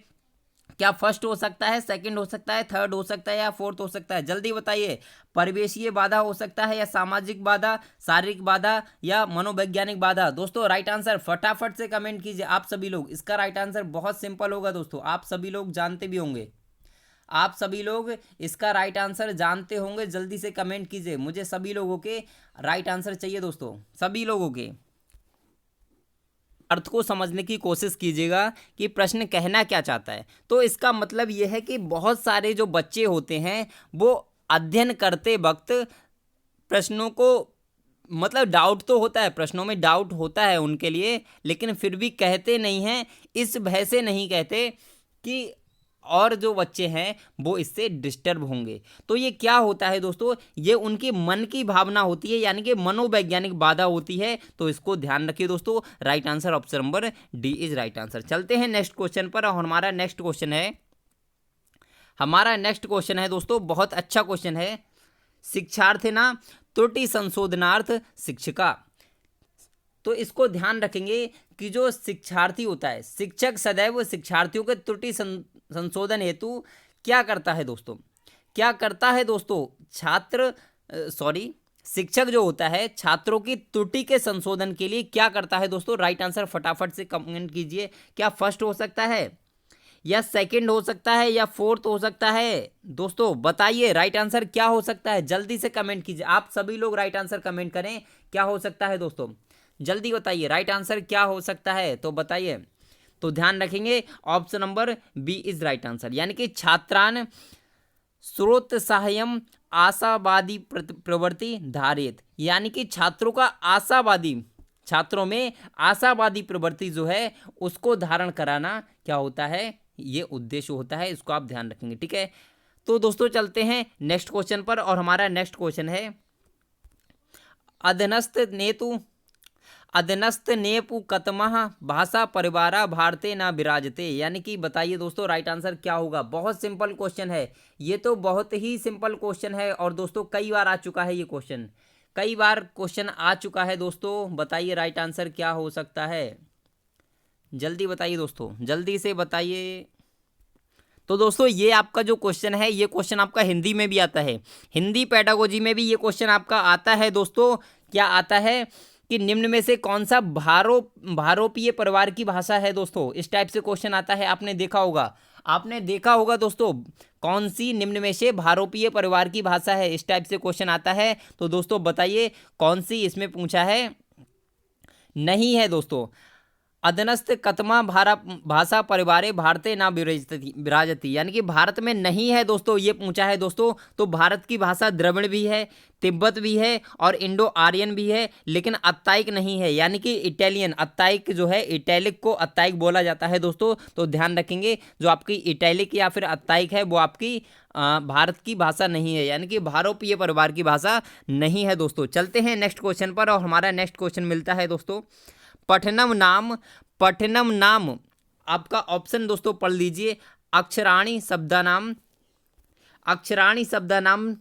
क्या फर्स्ट हो सकता है, सेकंड हो सकता है, थर्ड हो सकता है या फोर्थ हो सकता है, जल्दी बताइए। परिवेशीय बाधा हो सकता है या सामाजिक बाधा, शारीरिक बाधा या मनोवैज्ञानिक बाधा। दोस्तों राइट आंसर फटाफट से कमेंट कीजिए आप सभी लोग। इसका राइट आंसर बहुत सिंपल होगा दोस्तों, आप सभी लोग जानते भी होंगे, आप सभी लोग इसका राइट आंसर जानते होंगे। जल्दी से कमेंट कीजिए, मुझे सभी लोगों के राइट आंसर चाहिए दोस्तों, सभी लोगों के। अर्थ को समझने की कोशिश कीजिएगा कि प्रश्न कहना क्या चाहता है। तो इसका मतलब यह है कि बहुत सारे जो बच्चे होते हैं वो अध्ययन करते वक्त प्रश्नों को, मतलब डाउट तो होता है, प्रश्नों में डाउट होता है उनके लिए, लेकिन फिर भी कहते नहीं हैं। इस भय से नहीं कहते कि और जो बच्चे हैं वो इससे डिस्टर्ब होंगे। तो ये क्या होता है दोस्तों, ये उनके मन की भावना होती है, यानी कि मनोवैज्ञानिक बाधा होती है। तो इसको ध्यान रखिए दोस्तों, right answer option number D is right answer. चलते हैं नेक्स्ट क्वेश्चन पर, और हमारा नेक्स्ट क्वेश्चन है दोस्तों, बहुत अच्छा क्वेश्चन है। शिक्षार्थिना त्रुटि संशोधनार्थ शिक्षिका। तो इसको ध्यान रखेंगे कि जो शिक्षार्थी होता है, शिक्षक सदैव शिक्षार्थियों के त्रुटि संशोधन हेतु क्या करता है दोस्तों, क्या करता है दोस्तों, शिक्षक जो होता है छात्रों की त्रुटि के संशोधन के लिए क्या करता है दोस्तों। राइट आंसर फटाफट से कमेंट कीजिए, क्या फर्स्ट हो सकता है या सेकंड हो सकता है या फोर्थ हो सकता है। दोस्तों बताइए राइट आंसर क्या हो सकता है, जल्दी से कमेंट कीजिए, आप सभी लोग राइट आंसर कमेंट करें, क्या हो सकता है दोस्तों, जल्दी बताइए राइट आंसर क्या हो सकता है, तो बताइए। तो ध्यान रखेंगे option number B is right answer, यानी कि छात्रान स्रोतसाह्यम आशावादी प्रवृत्ति धारित, यानी कि छात्रों का आशावादी, छात्रों में आशावादी प्रवृत्ति जो है उसको धारण कराना क्या होता है, ये उद्देश्य होता है। इसको आप ध्यान रखेंगे, ठीक है। तो दोस्तों चलते हैं नेक्स्ट क्वेश्चन पर, और हमारा नेक्स्ट क्वेश्चन है अधनस्त नेपु कतमः भाषा परिवारा भारते ना विराजते, यानी कि बताइए दोस्तों राइट आंसर क्या होगा। बहुत सिंपल क्वेश्चन है ये, तो बहुत ही सिंपल क्वेश्चन है, और दोस्तों कई बार आ चुका है ये क्वेश्चन, कई बार क्वेश्चन आ चुका है दोस्तों। बताइए राइट आंसर क्या हो सकता है, जल्दी बताइए दोस्तों, जल्दी से बताइए। तो दोस्तों ये आपका जो क्वेश्चन है, ये क्वेश्चन आपका हिंदी में भी आता है, हिंदी पेडागोजी में भी ये क्वेश्चन आपका आता है दोस्तों। क्या आता है कि निम्न में से कौन सा भारोपीय परिवार की भाषा है दोस्तों, इस टाइप से क्वेश्चन आता है, आपने देखा होगा दोस्तों, कौन सी निम्न में से भारोपीय परिवार की भाषा है, इस टाइप से क्वेश्चन आता है। तो दोस्तों बताइए कौन सी इसमें पूछा है, नहीं है दोस्तों। अधनस्थ कतमा भाषा परिवारे भारते ना विराजती, यानी कि भारत में नहीं है दोस्तों, ये पूछा है दोस्तों। तो भारत की भाषा द्रविड़ भी है, तिब्बत भी है और इंडो आर्यन भी है, लेकिन अत्ताइक नहीं है, यानी कि इटालियन। अत्ताइक जो है, इटैलिक को अत्ताइक बोला जाता है दोस्तों। तो ध्यान रखेंगे जो आपकी इटैलिक या फिर अत्ताइक है वो आपकी भारत की भाषा नहीं है, यानी कि भारोपीय परिवार की भाषा नहीं है दोस्तों। चलते हैं नेक्स्ट क्वेश्चन पर, और हमारा नेक्स्ट क्वेश्चन मिलता है दोस्तों पठनम नाम आपका ऑप्शन दोस्तों पढ़ लीजिए। अक्षराणि शब्दानाम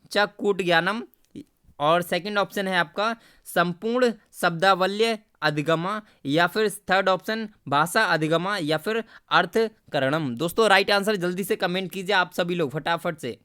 च कूट ज्ञानम, और सेकंड ऑप्शन है आपका संपूर्ण शब्दावल्य अधिगमा, या फिर थर्ड ऑप्शन भाषा अधिगमा, या फिर अर्थकरणम। दोस्तों राइट आंसर जल्दी से कमेंट कीजिए आप सभी लोग फटाफट से।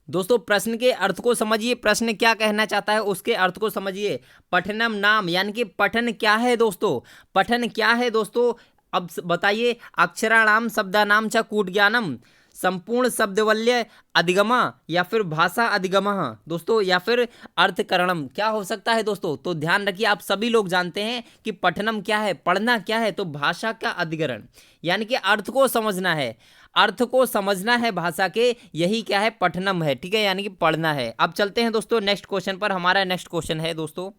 दोस्तों प्रश्न के अर्थ को समझिए, प्रश्न क्या कहना चाहता है उसके अर्थ को समझिए। पठनम नाम यानी कि पठन क्या है दोस्तों, पठन क्या है दोस्तों। अब बताइए, अक्षराणाम शब्दानाम च कूटज्ञानम, संपूर्ण शब्दवल्य अधिगमा, या फिर भाषा अधिगमा दोस्तों, या फिर अर्थकरणम, क्या हो सकता है दोस्तों। तो ध्यान रखिए, आप सभी लोग जानते हैं कि पठनम क्या है, पढ़ना क्या है, तो भाषा का अधिकरण यानी कि अर्थ को समझना है, अर्थ को समझना है भाषा के, यही क्या है पठनम है, ठीक है, यानी कि पढ़ना है। अब चलते हैं दोस्तों नेक्स्ट क्वेश्चन पर। हमारा नेक्स्ट क्वेश्चन है दोस्तों,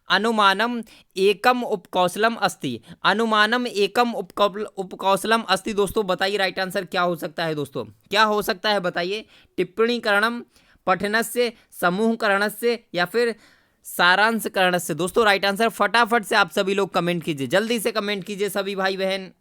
अनुमानम एकम उपकौशलम अस्ति, अनुमानम एकम उपकौशलम अस्ति। दोस्तों बताइए राइट आंसर क्या हो सकता है दोस्तों, क्या हो सकता है बताइए। टिप्पणी करणम, पठनस्य, समूह करणस्य, या फिर सारांश करणस्य। दोस्तों राइट आंसर फटाफट से आप सभी लोग कमेंट कीजिए, जल्दी से कमेंट कीजिए सभी भाई बहन।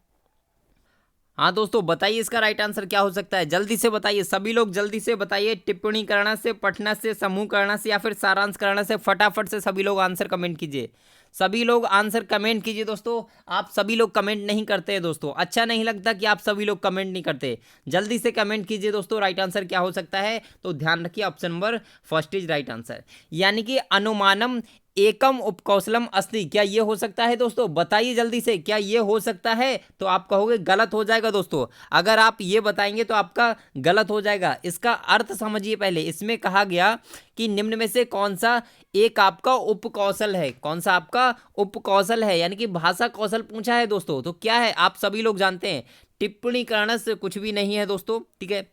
हाँ दोस्तों बताइए इसका राइट आंसर क्या हो सकता है, जल्दी से बताइए सभी लोग, जल्दी से बताइए। टिप्पणी करना से, पठना से, समूह करना से, या फिर सारांश करना से। फटाफट से सभी लोग आंसर कमेंट कीजिए, सभी लोग आंसर कमेंट कीजिए। दोस्तों आप सभी लोग कमेंट नहीं करते हैं दोस्तों, अच्छा नहीं लगता कि आप सभी लोग कमेंट नहीं करते, जल्दी से कमेंट कीजिए दोस्तों। राइट आंसर क्या हो सकता है, तो ध्यान रखिए option number first is right answer, यानी कि अनुमानम एकम उपकौशलम अस्ति। क्या ये हो सकता है दोस्तों, बताइए जल्दी से, क्या ये हो सकता है। तो आप कहोगे गलत हो जाएगा दोस्तों, अगर आप ये बताएंगे तो आपका गलत हो जाएगा। इसका अर्थ समझिए पहले, इसमें कहा गया कि निम्न में से कौन सा एक आपका उपकौशल है, कौन सा आपका उपकौशल है, यानी कि भाषा कौशल पूछा है दोस्तों। तो क्या है आप सभी लोग जानते हैं, टिप्पणी करने से कुछ भी नहीं है दोस्तों, ठीक है।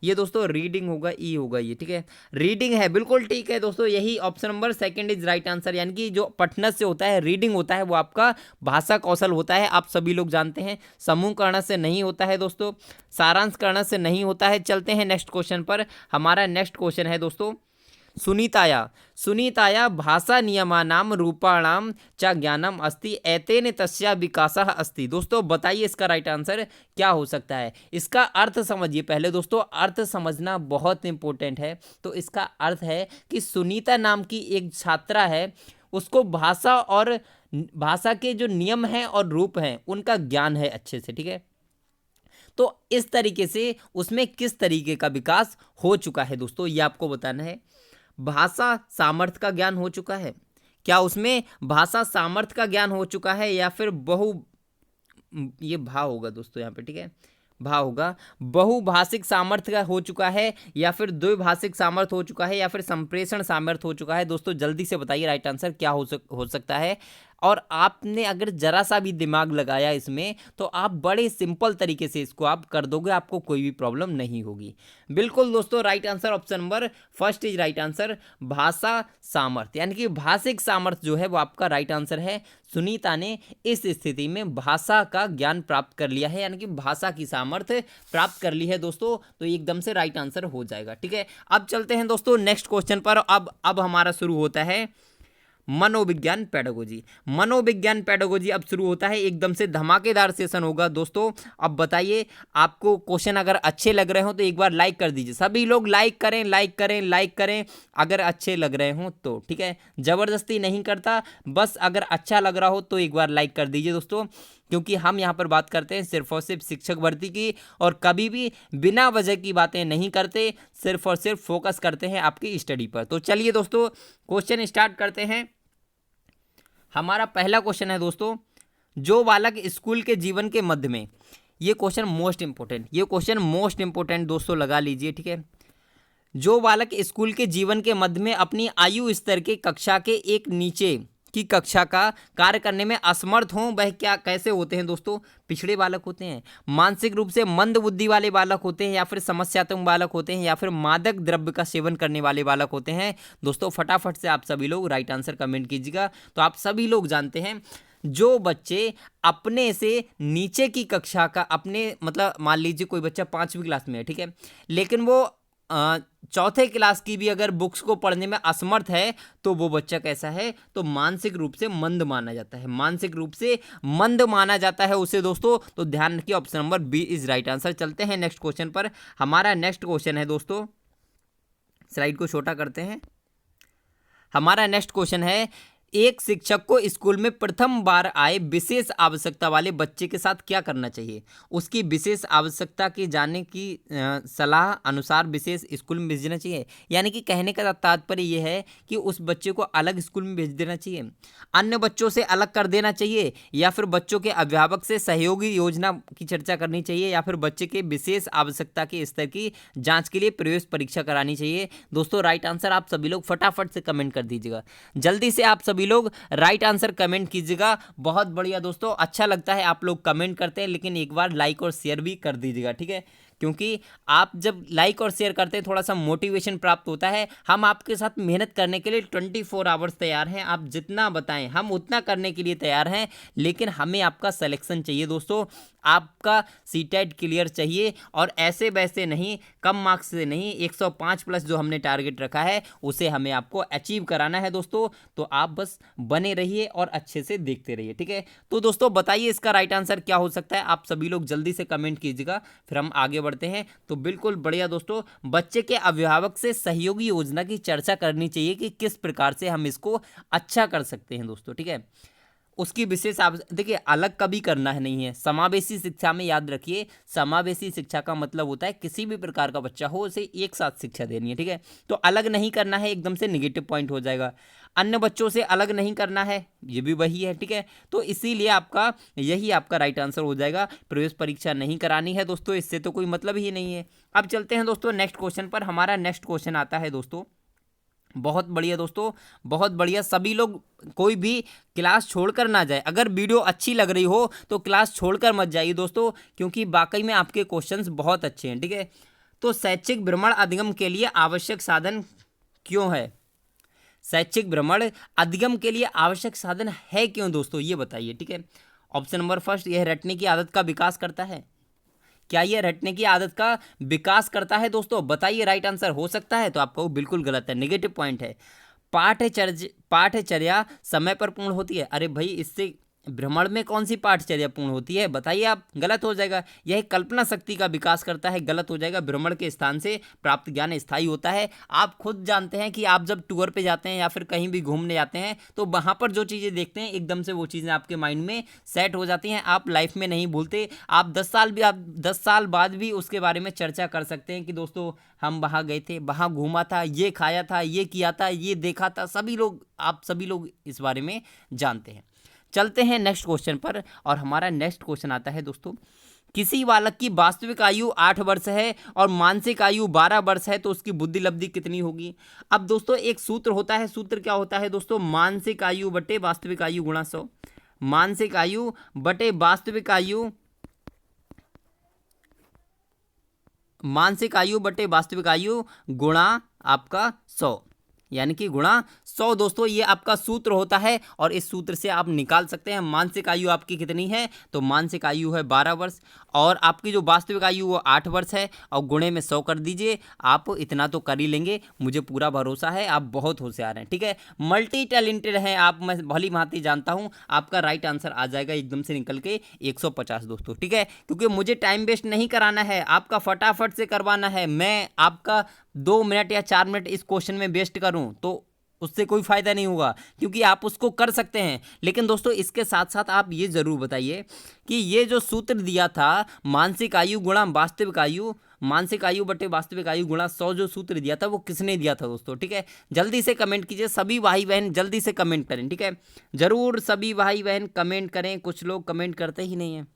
ये दोस्तों रीडिंग होगा, ई होगा ये, ठीक है, रीडिंग है, बिल्कुल ठीक है दोस्तों, यही option number second is right answer, यानी कि जो पठन से होता है, रीडिंग होता है, वो आपका भाषा कौशल होता है, आप सभी लोग जानते हैं। समूह करना से नहीं होता है दोस्तों, सारांश करना से नहीं होता है। चलते हैं नेक्स्ट क्वेश्चन पर। हमारा नेक्स्ट क्वेश्चन है दोस्तों, सुनीताया भाषा नियमानाम रूपाणाम च ज्ञानम अस्ति एतेन तस्या विकासः अस्ति। दोस्तों बताइए इसका राइट आंसर क्या हो सकता है। इसका अर्थ समझिए पहले दोस्तों, अर्थ समझना बहुत इंपॉर्टेंट है। तो इसका अर्थ है कि सुनीता नाम की एक छात्रा है, उसको भाषा और भाषा के जो नियम हैं और रूप हैं उनका ज्ञान है अच्छे से, ठीक है। तो इस तरीके से उसमें किस तरीके का विकास हो चुका है दोस्तों, ये आपको बताना है। भाषा सामर्थ्य का ज्ञान हो चुका है, क्या उसमें भाषा सामर्थ्य का ज्ञान हो चुका है, या फिर ये भाव होगा दोस्तों यहाँ पे, ठीक है, भाव होगा, बहुभाषिक सामर्थ्य का हो चुका है, या फिर द्विभाषिक सामर्थ्य हो चुका है, या फिर संप्रेषण सामर्थ्य हो चुका है। दोस्तों जल्दी से बताइए राइट आंसर क्या हो सकता है। और आपने अगर जरा सा भी दिमाग लगाया इसमें तो आप बड़े सिंपल तरीके से इसको आप कर दोगे, आपको कोई भी प्रॉब्लम नहीं होगी। बिल्कुल दोस्तों right answer option number first is right answer, भाषा सामर्थ्य, यानी कि भाषिक सामर्थ्य जो है वो आपका राइट आंसर है। सुनीता ने इस स्थिति में भाषा का ज्ञान प्राप्त कर लिया है, यानी कि भाषा की सामर्थ्य प्राप्त कर ली है दोस्तों, तो एकदम से राइट आंसर हो जाएगा, ठीक है। अब चलते हैं दोस्तों नेक्स्ट क्वेश्चन पर। अब हमारा शुरू होता है मनोविज्ञान पेडागोजी। मनोविज्ञान पेडागोजी अब शुरू होता है, एकदम से धमाकेदार सेशन होगा दोस्तों। अब बताइए आपको क्वेश्चन अगर अच्छे लग रहे हो तो एक बार लाइक कर दीजिए, सभी लोग लाइक करें, लाइक करें, लाइक करें अगर अच्छे लग रहे हो तो, ठीक है, जबरदस्ती नहीं करता, बस अगर अच्छा लग रहा हो तो एक बार लाइक कर दीजिए दोस्तों, क्योंकि हम यहाँ पर बात करते हैं सिर्फ और सिर्फ शिक्षक भर्ती की, और कभी भी बिना वजह की बातें नहीं करते, सिर्फ और सिर्फ फोकस करते हैं आपकी स्टडी पर। तो चलिए दोस्तों क्वेश्चन स्टार्ट करते हैं। हमारा पहला क्वेश्चन है दोस्तों, जो बालक स्कूल के जीवन के मध्य में, ये क्वेश्चन मोस्ट इंपोर्टेंट, ये क्वेश्चन मोस्ट इंपोर्टेंट दोस्तों लगा लीजिए, ठीक है। जो बालक स्कूल के जीवन के मध्य में अपनी आयु स्तर के कक्षा के एक नीचे की कक्षा का कार्य करने में असमर्थ हों, वह क्या कैसे होते हैं दोस्तों, पिछड़े बालक होते हैं, मानसिक रूप से मंद बुद्धि वाले बालक होते हैं, या फिर समस्यात्मक बालक होते हैं, या फिर मादक द्रव्य का सेवन करने वाले बालक होते हैं। दोस्तों फटाफट से आप सभी लोग राइट आंसर कमेंट कीजिएगा। तो आप सभी लोग जानते हैं, जो बच्चे अपने से नीचे की कक्षा का, अपने मतलब मान लीजिए कोई बच्चा 5वीं क्लास में है, ठीक है, लेकिन वो चौथे क्लास की भी अगर बुक्स को पढ़ने में असमर्थ है तो वो बच्चा कैसा है, तो मानसिक रूप से मंद माना जाता है, मानसिक रूप से मंद माना जाता है उसे दोस्तों। तो ध्यान रखिए option number B is right answer. चलते हैं नेक्स्ट क्वेश्चन पर। हमारा नेक्स्ट क्वेश्चन है दोस्तों, स्लाइड को छोटा करते हैं। हमारा नेक्स्ट क्वेश्चन है, एक शिक्षक को स्कूल में प्रथम बार आए विशेष आवश्यकता वाले बच्चे के साथ क्या करना चाहिए। उसकी विशेष आवश्यकता की जानने की सलाह अनुसार विशेष स्कूल में भेज देना चाहिए। यानी कि कहने का तात्पर्य यह है कि उस बच्चे को अलग स्कूल में भेज देना चाहिए, अन्य बच्चों से अलग कर देना चाहिए, या फिर बच्चों के अभिभावक से सहयोगी योजना की चर्चा करनी चाहिए, या फिर बच्चे के विशेष आवश्यकता के स्तर की जाँच के लिए प्रवेश परीक्षा करानी चाहिए। दोस्तों राइट आंसर आप सभी लोग फटाफट से कमेंट कर दीजिएगा, जल्दी से आप सभी लोग राइट आंसर कमेंट कीजिएगा। बहुत बढ़िया दोस्तों, अच्छा लगता है आप लोग कमेंट करते हैं, लेकिन एक बार लाइक और शेयर भी कर दीजिएगा, ठीक है, क्योंकि आप जब लाइक और शेयर करते हैं थोड़ा सा मोटिवेशन प्राप्त होता है। हम आपके साथ मेहनत करने के लिए 24 आवर्स तैयार हैं, आप जितना बताएं हम उतना करने के लिए तैयार हैं, लेकिन हमें आपका सिलेक्शन चाहिए दोस्तों, आपका सीटेट क्लियर चाहिए, और ऐसे वैसे नहीं, कम मार्क्स से नहीं, 105 प्लस जो हमने टारगेट रखा है उसे हमें आपको अचीव कराना है दोस्तों। तो आप बस बने रहिए और अच्छे से देखते रहिए, ठीक है। तो दोस्तों बताइए इसका राइट आंसर क्या हो सकता है, आप सभी लोग जल्दी से कमेंट कीजिएगा, फिर हम आगे बढ़ते हैं। तो बिल्कुल बढ़िया दोस्तों, बच्चे के अभिभावक से सहयोगी योजना की चर्चा करनी चाहिए कि किस प्रकार से हम इसको अच्छा कर सकते हैं दोस्तों, ठीक है। उसकी विशेष आप देखिए, अलग कभी करना है नहीं है। समावेशी शिक्षा में याद रखिए, समावेशी शिक्षा का मतलब होता है किसी भी प्रकार का बच्चा हो उसे एक साथ शिक्षा देनी है, ठीक है। तो अलग नहीं करना है, एकदम से निगेटिव पॉइंट हो जाएगा। अन्य बच्चों से अलग नहीं करना है, ये भी वही है, ठीक है। तो इसीलिए आपका यही आपका राइट आंसर हो जाएगा। प्रवेश परीक्षा नहीं करानी है दोस्तों, इससे तो कोई मतलब ही नहीं है। अब चलते हैं दोस्तों नेक्स्ट क्वेश्चन पर। हमारा नेक्स्ट क्वेश्चन आता है दोस्तों, बहुत बढ़िया दोस्तों, बहुत बढ़िया। सभी लोग कोई भी क्लास छोड़कर ना जाए, अगर वीडियो अच्छी लग रही हो तो क्लास छोड़कर मत जाइए दोस्तों, क्योंकि वाकई में आपके क्वेश्चंस बहुत अच्छे हैं, ठीक है। तो शैक्षिक भ्रमण अधिगम के लिए आवश्यक साधन क्यों है, शैक्षिक भ्रमण अधिगम के लिए आवश्यक साधन है क्यों दोस्तों, ये बताइए, ठीक है। ऑप्शन नंबर फर्स्ट, यह रटने की आदत का विकास करता है। क्या ये रटने की आदत का विकास करता है दोस्तों, बताइए राइट आंसर हो सकता है, तो आपका वो बिल्कुल गलत है, नेगेटिव पॉइंट है। पाठचर्या समय पर पूर्ण होती है, अरे भाई इससे भ्रमण में कौन सी पाठचर्या पूर्ण होती है, बताइए आप, गलत हो जाएगा। यह कल्पना शक्ति का विकास करता है, गलत हो जाएगा। भ्रमण के स्थान से प्राप्त ज्ञान स्थायी होता है। आप खुद जानते हैं कि आप जब टूर पे जाते हैं या फिर कहीं भी घूमने जाते हैं तो वहाँ पर जो चीज़ें देखते हैं एकदम से वो चीज़ें आपके माइंड में सेट हो जाती हैं, आप लाइफ में नहीं भूलते। आप 10 साल बाद भी उसके बारे में चर्चा कर सकते हैं कि दोस्तों हम वहाँ गए थे, वहाँ घूमा था, ये खाया था, ये किया था, ये देखा था। आप सभी लोग इस बारे में जानते हैं। चलते हैं नेक्स्ट क्वेश्चन पर, और हमारा नेक्स्ट क्वेश्चन आता है दोस्तों, किसी बालक की वास्तविक आयु 8 वर्ष है और मानसिक आयु 12 वर्ष है, तो उसकी बुद्धि लब्धि कितनी होगी। अब दोस्तों एक सूत्र होता है, सूत्र क्या होता है दोस्तों, मानसिक आयु बटे वास्तविक आयु गुणा 100। मानसिक आयु बटे वास्तविक आयु, मानसिक आयु बटे वास्तविक आयु गुणा आपका 100, यानी कि गुणा 100 दोस्तों, ये आपका सूत्र होता है, और इस सूत्र से आप निकाल सकते हैं मानसिक आयु आपकी कितनी है। तो मानसिक आयु है 12 वर्ष, और आपकी जो वास्तविक आयु वो 8 वर्ष है, और गुणे में 100 कर दीजिए। आप इतना तो कर ही लेंगे, मुझे पूरा भरोसा है, आप बहुत होशियार हैं, ठीक है, मल्टी टैलेंटेड हैं आप, मैं भली भांति जानता हूँ। आपका राइट आंसर आ जाएगा एकदम से निकल के 150 दोस्तों, ठीक है, क्योंकि मुझे टाइम वेस्ट नहीं कराना है, आपका फटाफट से करवाना है। मैं आपका 2 मिनट या 4 मिनट इस क्वेश्चन में वेस्ट करूं तो उससे कोई फायदा नहीं होगा, क्योंकि आप उसको कर सकते हैं। लेकिन दोस्तों इसके साथ साथ आप ये जरूर बताइए कि ये जो सूत्र दिया था मानसिक आयु गुणा वास्तविक आयु, मानसिक आयु बटे वास्तविक आयु गुणा 100, जो सूत्र दिया था वो किसने दिया था दोस्तों, ठीक है। जल्दी से कमेंट कीजिए, सभी भाई बहन जल्दी से कमेंट करें, ठीक है, जरूर सभी भाई बहन कमेंट करें। कुछ लोग कमेंट करते ही नहीं हैं,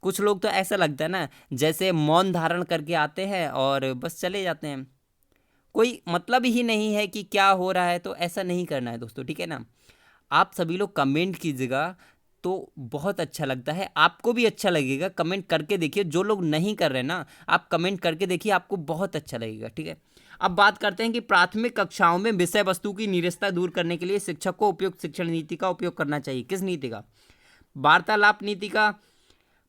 कुछ लोग तो ऐसा लगता है ना जैसे मौन धारण करके आते हैं और बस चले जाते हैं, कोई मतलब ही नहीं है कि क्या हो रहा है। तो ऐसा नहीं करना है दोस्तों, ठीक है ना। आप सभी लोग कमेंट कीजिएगा तो बहुत अच्छा लगता है, आपको भी अच्छा लगेगा। कमेंट करके देखिए, जो लोग नहीं कर रहे ना, आप कमेंट करके देखिए, आपको बहुत अच्छा लगेगा, ठीक है। अब बात करते हैं कि प्राथमिक कक्षाओं में विषय वस्तु की नीरसता दूर करने के लिए शिक्षक को उपयुक्त शिक्षण नीति का उपयोग करना चाहिए। किस नीति का, वार्तालाप नीति का,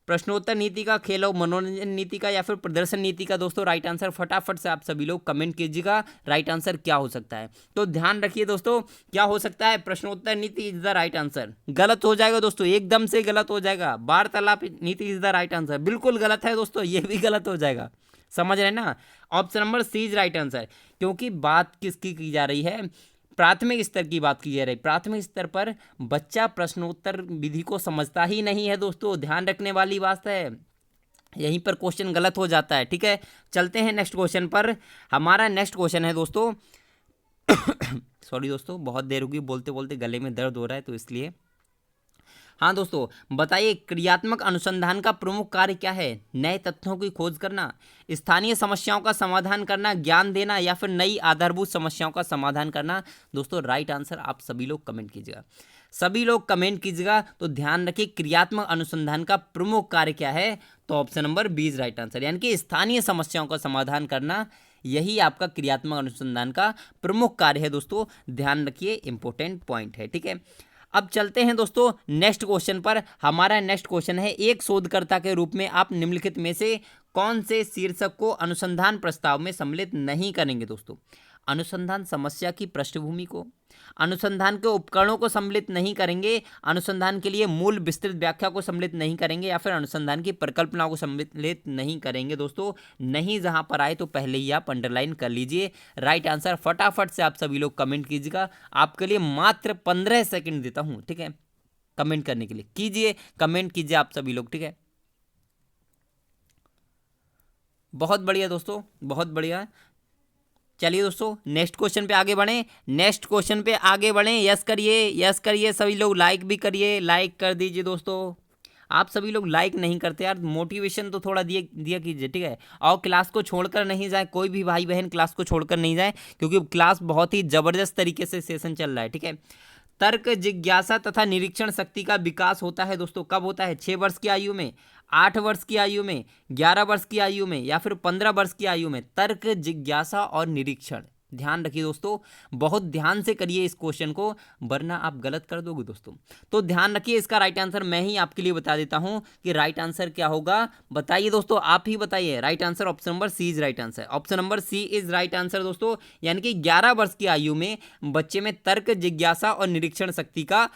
प्रश्नोत्तर नीति का, खेल और मनोरंजन नीति का, या फिर प्रदर्शन नीति का। दोस्तों राइट आंसर फटाफट से आप सभी लोग कमेंट कीजिएगा, राइट आंसर क्या हो सकता है। तो ध्यान रखिए दोस्तों, क्या हो सकता है, प्रश्नोत्तर नीति इज द राइट आंसर। गलत हो जाएगा दोस्तों, एकदम से गलत हो जाएगा। वार्तालाप नीति इज द राइट आंसर, बिल्कुल गलत है दोस्तों, ये भी गलत हो जाएगा, समझ रहे हैं ना। Option number C is right answer, क्योंकि बात किसकी की जा रही है, प्राथमिक स्तर की बात की जा रही है। प्राथमिक स्तर पर बच्चा प्रश्नोत्तर विधि को समझता ही नहीं है दोस्तों, ध्यान रखने वाली बात है, यहीं पर क्वेश्चन गलत हो जाता है। ठीक है, चलते हैं नेक्स्ट क्वेश्चन पर। हमारा नेक्स्ट क्वेश्चन है दोस्तों सॉरी दोस्तों, बहुत देर होगी, बोलते बोलते गले में दर्द हो रहा है तो इसलिए। हाँ दोस्तों, बताइए क्रियात्मक अनुसंधान का प्रमुख कार्य क्या है? नए तथ्यों की खोज करना, स्थानीय समस्याओं का समाधान करना, ज्ञान देना, या फिर नई आधारभूत समस्याओं का समाधान करना। दोस्तों राइट आंसर आप सभी लोग कमेंट कीजिएगा, सभी लोग कमेंट कीजिएगा। तो ध्यान रखिए क्रियात्मक अनुसंधान का प्रमुख कार्य क्या है? तो option number B is right answer, यानी कि स्थानीय समस्याओं का समाधान करना, यही आपका क्रियात्मक अनुसंधान का प्रमुख कार्य है दोस्तों। ध्यान रखिए, इंपॉर्टेंट पॉइंट है। ठीक है, अब चलते हैं दोस्तों नेक्स्ट क्वेश्चन पर। हमारा नेक्स्ट क्वेश्चन है, एक शोधकर्ता के रूप में आप निम्नलिखित में से कौन से शीर्षक को अनुसंधान प्रस्ताव में सम्मिलित नहीं करेंगे? दोस्तों अनुसंधान समस्या की पृष्ठभूमि को, अनुसंधान के उपकरणों को सम्मिलित नहीं करेंगे, अनुसंधान के लिए मूल विस्तृत व्याख्या को सम्मिलित नहीं करेंगे, या फिर अनुसंधान की परिकल्पनाओं को सम्मिलित नहीं करेंगे। दोस्तों नहीं जहां पर आए तो पहले ही आप अंडरलाइन कर लीजिए। राइट आंसर फटाफट से आप सभी लोग कमेंट कीजिएगा, आपके लिए मात्र 15 सेकंड देता हूं। ठीक है, कमेंट करने के लिए कीजिए, कमेंट कीजिए आप सभी लोग। ठीक है, बहुत बढ़िया दोस्तों, बहुत बढ़िया। चलिए दोस्तों नेक्स्ट क्वेश्चन पे आगे बढ़ें, नेक्स्ट क्वेश्चन पे आगे बढ़ें। यस करिए, यस करिए, सभी लोग लाइक भी करिए, लाइक कर दीजिए दोस्तों। आप सभी लोग लाइक नहीं करते यार, मोटिवेशन तो थोड़ा दिया कीजिए। ठीक है, और क्लास को छोड़कर नहीं जाए, कोई भी भाई बहन क्लास को छोड़कर नहीं जाए, क्योंकि क्लास बहुत ही ज़बरदस्त तरीके से सेशन चल रहा है। ठीक है, तर्क, जिज्ञासा तथा निरीक्षण शक्ति का विकास होता है दोस्तों, कब होता है? 6 वर्ष की आयु में, 8 वर्ष की आयु में, 11 वर्ष की आयु में, या फिर 15 वर्ष की आयु में? तर्क, जिज्ञासा और निरीक्षण। ध्यान रखिए दोस्तों, बहुत ध्यान से करिए इस क्वेश्चन को, वरना आप गलत कर दोगे दोस्तों। तो ध्यान रखिए, इसका राइट आंसर मैं ही आपके लिए बता देता हूं कि राइट आंसर क्या होगा। बताइए दोस्तों, आप ही बताइए। Right answer option number C is right answer, option number C is right answer दोस्तों। यानी कि 11 वर्ष की आयु में बच्चे में तर्क, जिज्ञासा और निरीक्षण शक्ति का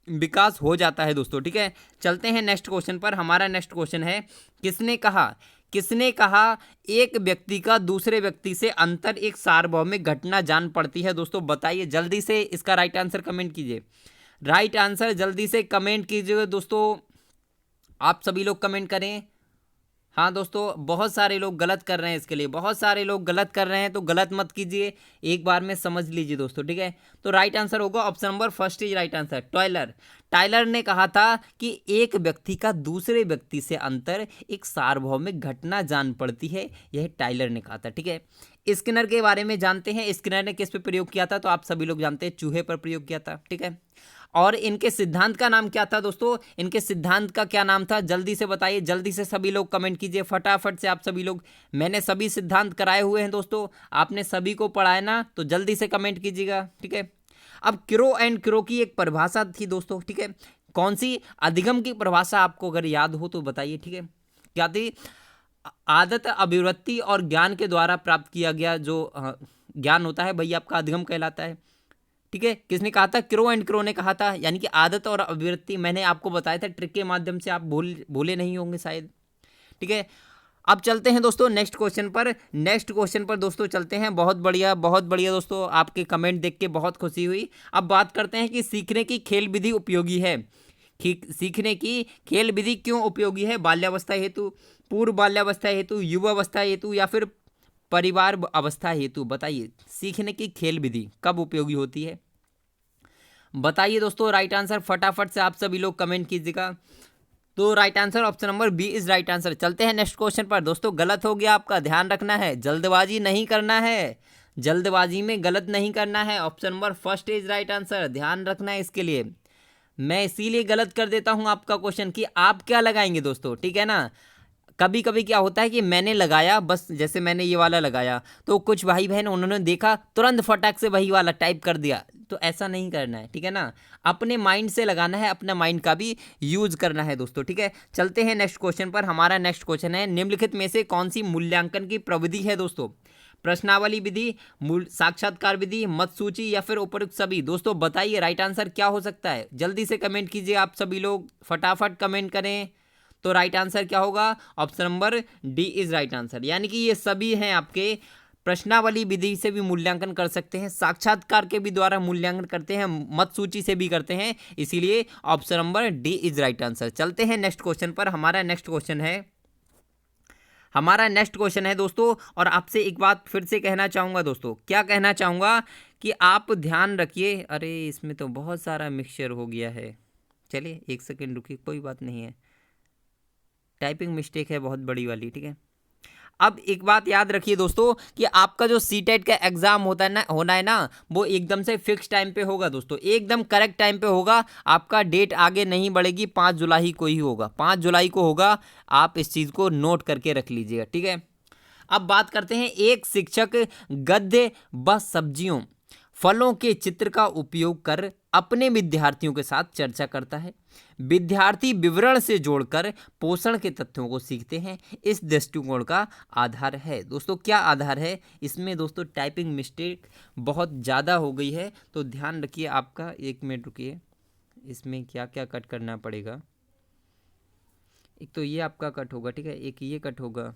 विकास हो जाता है दोस्तों। ठीक है, चलते हैं नेक्स्ट क्वेश्चन पर। हमारा नेक्स्ट क्वेश्चन है, किसने कहा एक व्यक्ति का दूसरे व्यक्ति से अंतर एक सार्वभौमिक घटना जान पड़ती है? दोस्तों बताइए जल्दी से, इसका राइट आंसर कमेंट कीजिए, राइट आंसर जल्दी से कमेंट कीजिए दोस्तों, आप सभी लोग कमेंट करें। हाँ दोस्तों, बहुत सारे लोग गलत कर रहे हैं, इसके लिए बहुत सारे लोग गलत कर रहे हैं, तो गलत मत कीजिए, एक बार में समझ लीजिए दोस्तों। ठीक है, तो राइट आंसर होगा option number first is right answer, Tyler ने कहा था कि एक व्यक्ति का दूसरे व्यक्ति से अंतर एक सार्वभौमिक घटना जान पड़ती है, यह टायलर ने कहा था। ठीक है, स्किनर के बारे में जानते हैं, स्किनर ने किस पे प्रयोग किया था? तो आप सभी लोग जानते हैं, चूहे पर प्रयोग किया था। ठीक है, और इनके सिद्धांत का नाम क्या था दोस्तों? इनके सिद्धांत का क्या नाम था? जल्दी से बताइए, जल्दी से सभी लोग कमेंट कीजिए फटाफट से आप सभी लोग। मैंने सभी सिद्धांत कराए हुए हैं दोस्तों, आपने सभी को पढ़ा है ना, तो जल्दी से कमेंट कीजिएगा। ठीक है, अब क्रो एंड क्रो की एक परिभाषा थी दोस्तों। ठीक है, कौन सी? अधिगम की परिभाषा आपको अगर याद हो तो बताइए। ठीक है, क्या थी? आदत, अभिवृत्ति और ज्ञान के द्वारा प्राप्त किया गया जो ज्ञान होता है वही आपका अधिगम कहलाता है। ठीक है, किसने कहा था? क्रो एंड क्रो ने कहा था, यानी कि आदत और अभिवृत्ति मैंने आपको बताया था ट्रिक के माध्यम से, आप भूले नहीं होंगे शायद। ठीक है, अब चलते हैं दोस्तों नेक्स्ट क्वेश्चन पर। नेक्स्ट क्वेश्चन पर दोस्तों चलते हैं। बहुत बढ़िया, बहुत बढ़िया दोस्तों, आपके कमेंट देख के बहुत खुशी हुई। अब बात करते हैं कि सीखने की खेल विधि उपयोगी है। सीखने की खेल विधि क्यों उपयोगी है? बाल्यावस्था हेतु, पूर्व बाल्यावस्था हेतु, युवावस्था हेतु, या फिर परिवार अवस्था हेतु? बताइए सीखने की खेल विधि कब उपयोगी होती है? बताइए दोस्तों, राइट आंसर फटाफट से आप सभी लोग कमेंट कीजिएगा। तो right answer option number B is right answer. चलते हैं नेक्स्ट क्वेश्चन पर। दोस्तों गलत हो गया आपका, ध्यान रखना है, जल्दबाजी नहीं करना है, जल्दबाजी में गलत नहीं करना है। Option number first is right answer, ध्यान रखना है इसके लिए। मैं इसीलिए गलत कर देता हूं आपका क्वेश्चन कि आप क्या लगाएंगे दोस्तों। ठीक है ना, कभी कभी क्या होता है कि मैंने लगाया, बस जैसे मैंने ये वाला लगाया तो कुछ भाई बहन उन्होंने देखा तुरंत फटाक से वही वाला टाइप कर दिया, तो ऐसा नहीं करना है। ठीक है ना, अपने माइंड से लगाना है, अपना माइंड का भी यूज करना है दोस्तों। ठीक है, चलते हैं नेक्स्ट क्वेश्चन पर। हमारा नेक्स्ट क्वेश्चन है, निम्नलिखित में से कौन सी मूल्यांकन की प्रविधि है दोस्तों? प्रश्नावली विधि, साक्षात्कार विधि, मत सूची, या फिर उपयुक्त सभी? दोस्तों बताइए राइट आंसर क्या हो सकता है, जल्दी से कमेंट कीजिए आप सभी लोग, फटाफट कमेंट करें। तो राइट आंसर क्या होगा? Option number D is right answer, यानी कि ये सभी हैं आपके प्रश्नावली विधि से भी मूल्यांकन कर सकते हैं, साक्षात्कार के भी द्वारा मूल्यांकन करते हैं, मत सूची से भी करते हैं, इसीलिए option number D is right answer. चलते हैं नेक्स्ट क्वेश्चन पर। हमारा नेक्स्ट क्वेश्चन है दोस्तों, और आपसे एक बात फिर से कहना चाहूँगा दोस्तों, क्या कहना चाहूँगा कि आप ध्यान रखिए। अरे इसमें तो बहुत सारा मिक्सचर हो गया है, चलिए एक सेकेंड रुकिए, कोई बात नहीं है, टाइपिंग मिस्टेक है बहुत बड़ी वाली, ठीक है। अब एक बात याद रखिए दोस्तों कि आपका जो सीटेट का एग्जाम होना है ना, वो एकदम से फिक्स टाइम पे होगा दोस्तों, एकदम करेक्ट टाइम पे होगा। आपका डेट आगे नहीं बढ़ेगी, 5 जुलाई को ही होगा, 5 जुलाई को होगा। आप इस चीज़ को नोट करके रख लीजिएगा, ठीक है। अब बात करते हैं, एक शिक्षक गद्य व सब्जियों फलों के चित्र का उपयोग कर अपने विद्यार्थियों के साथ चर्चा करता है। विद्यार्थी विवरण से जोड़कर पोषण के तथ्यों को सीखते हैं, इस दृष्टिकोण का आधार है। दोस्तों क्या आधार है इसमें? दोस्तों टाइपिंग मिस्टेक बहुत ज़्यादा हो गई है, तो ध्यान रखिए। आपका 1 मिनट रुकिए, इसमें क्या क्या कट करना पड़ेगा। एक तो ये आपका कट होगा, ठीक है, एक ये कट होगा।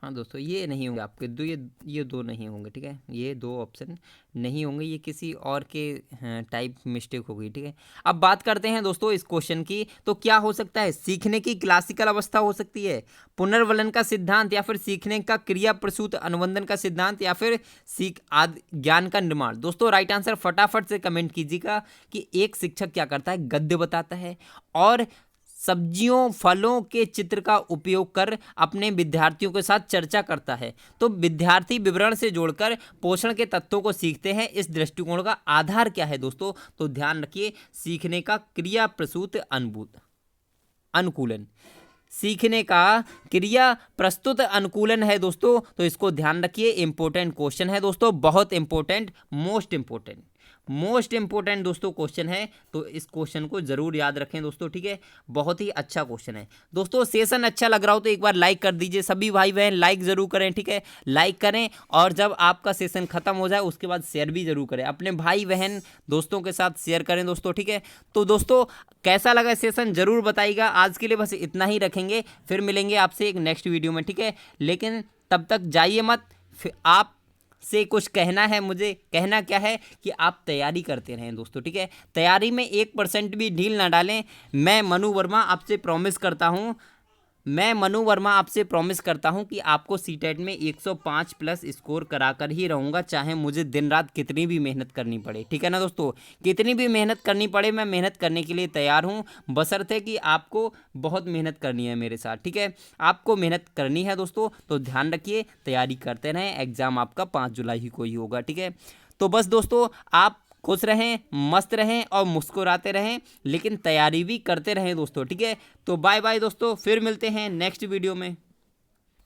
हाँ दोस्तों ये नहीं होंगे आपके दो, ये दो नहीं होंगे, ठीक है, ये 2 ऑप्शन नहीं होंगे, ये किसी और के टाइप मिस्टेक हो गई, ठीक है। अब बात करते हैं दोस्तों इस क्वेश्चन की, तो क्या हो सकता है? सीखने की क्लासिकल अवस्था हो सकती है, पुनर्वलन का सिद्धांत, या फिर सीखने का क्रिया प्रसूत अनुबंधन का सिद्धांत, या फिर ज्ञान का निर्माण। दोस्तों राइट आंसर फटाफट से कमेंट कीजिएगा कि एक शिक्षक क्या करता है, गद्य बताता है और सब्जियों फलों के चित्र का उपयोग कर अपने विद्यार्थियों के साथ चर्चा करता है। तो विद्यार्थी विवरण से जोड़कर पोषण के तत्वों को सीखते हैं, इस दृष्टिकोण का आधार क्या है दोस्तों? तो ध्यान रखिए, सीखने का क्रिया प्रसूत अनुकूलन, सीखने का क्रिया प्रस्तुत अनुकूलन है दोस्तों। तो इसको ध्यान रखिए, इंपॉर्टेंट क्वेश्चन है दोस्तों, बहुत इंपॉर्टेंट, मोस्ट इंपॉर्टेंट दोस्तों क्वेश्चन है, तो इस क्वेश्चन को जरूर याद रखें दोस्तों, ठीक है। बहुत ही अच्छा क्वेश्चन है दोस्तों। सेशन अच्छा लग रहा हो तो एक बार लाइक कर दीजिए, सभी भाई बहन लाइक जरूर करें, ठीक है, लाइक करें। और जब आपका सेशन खत्म हो जाए उसके बाद शेयर भी जरूर करें, अपने भाई बहन दोस्तों के साथ शेयर करें दोस्तों, ठीक है। तो दोस्तों कैसा लगा सेशन जरूर बताइएगा। आज के लिए बस इतना ही रखेंगे, फिर मिलेंगे आपसे एक नेक्स्ट वीडियो में, ठीक है। लेकिन तब तक जाइए मत, फिर आप से कुछ कहना है, मुझे कहना क्या है कि आप तैयारी करते रहें दोस्तों, ठीक है। तैयारी में 1% भी ढील ना डालें। मैं मनु वर्मा आपसे प्रॉमिस करता हूं कि आपको सीटेट में 105 प्लस स्कोर कराकर ही रहूँगा, चाहे मुझे दिन रात कितनी भी मेहनत करनी पड़े, ठीक है ना दोस्तों। कितनी भी मेहनत करनी पड़े, मैं मेहनत करने के लिए तैयार हूँ, बशर्ते कि आपको बहुत मेहनत करनी है मेरे साथ, ठीक है। आपको मेहनत करनी है दोस्तों, तो ध्यान रखिए, तैयारी करते रहें। एग्ज़ाम आपका 5 जुलाई को ही होगा, ठीक है। तो बस दोस्तों आप खुश रहें, मस्त रहें और मुस्कुराते रहें, लेकिन तैयारी भी करते रहें दोस्तों, ठीक है। तो बाय बाय दोस्तों, फिर मिलते हैं नेक्स्ट वीडियो में।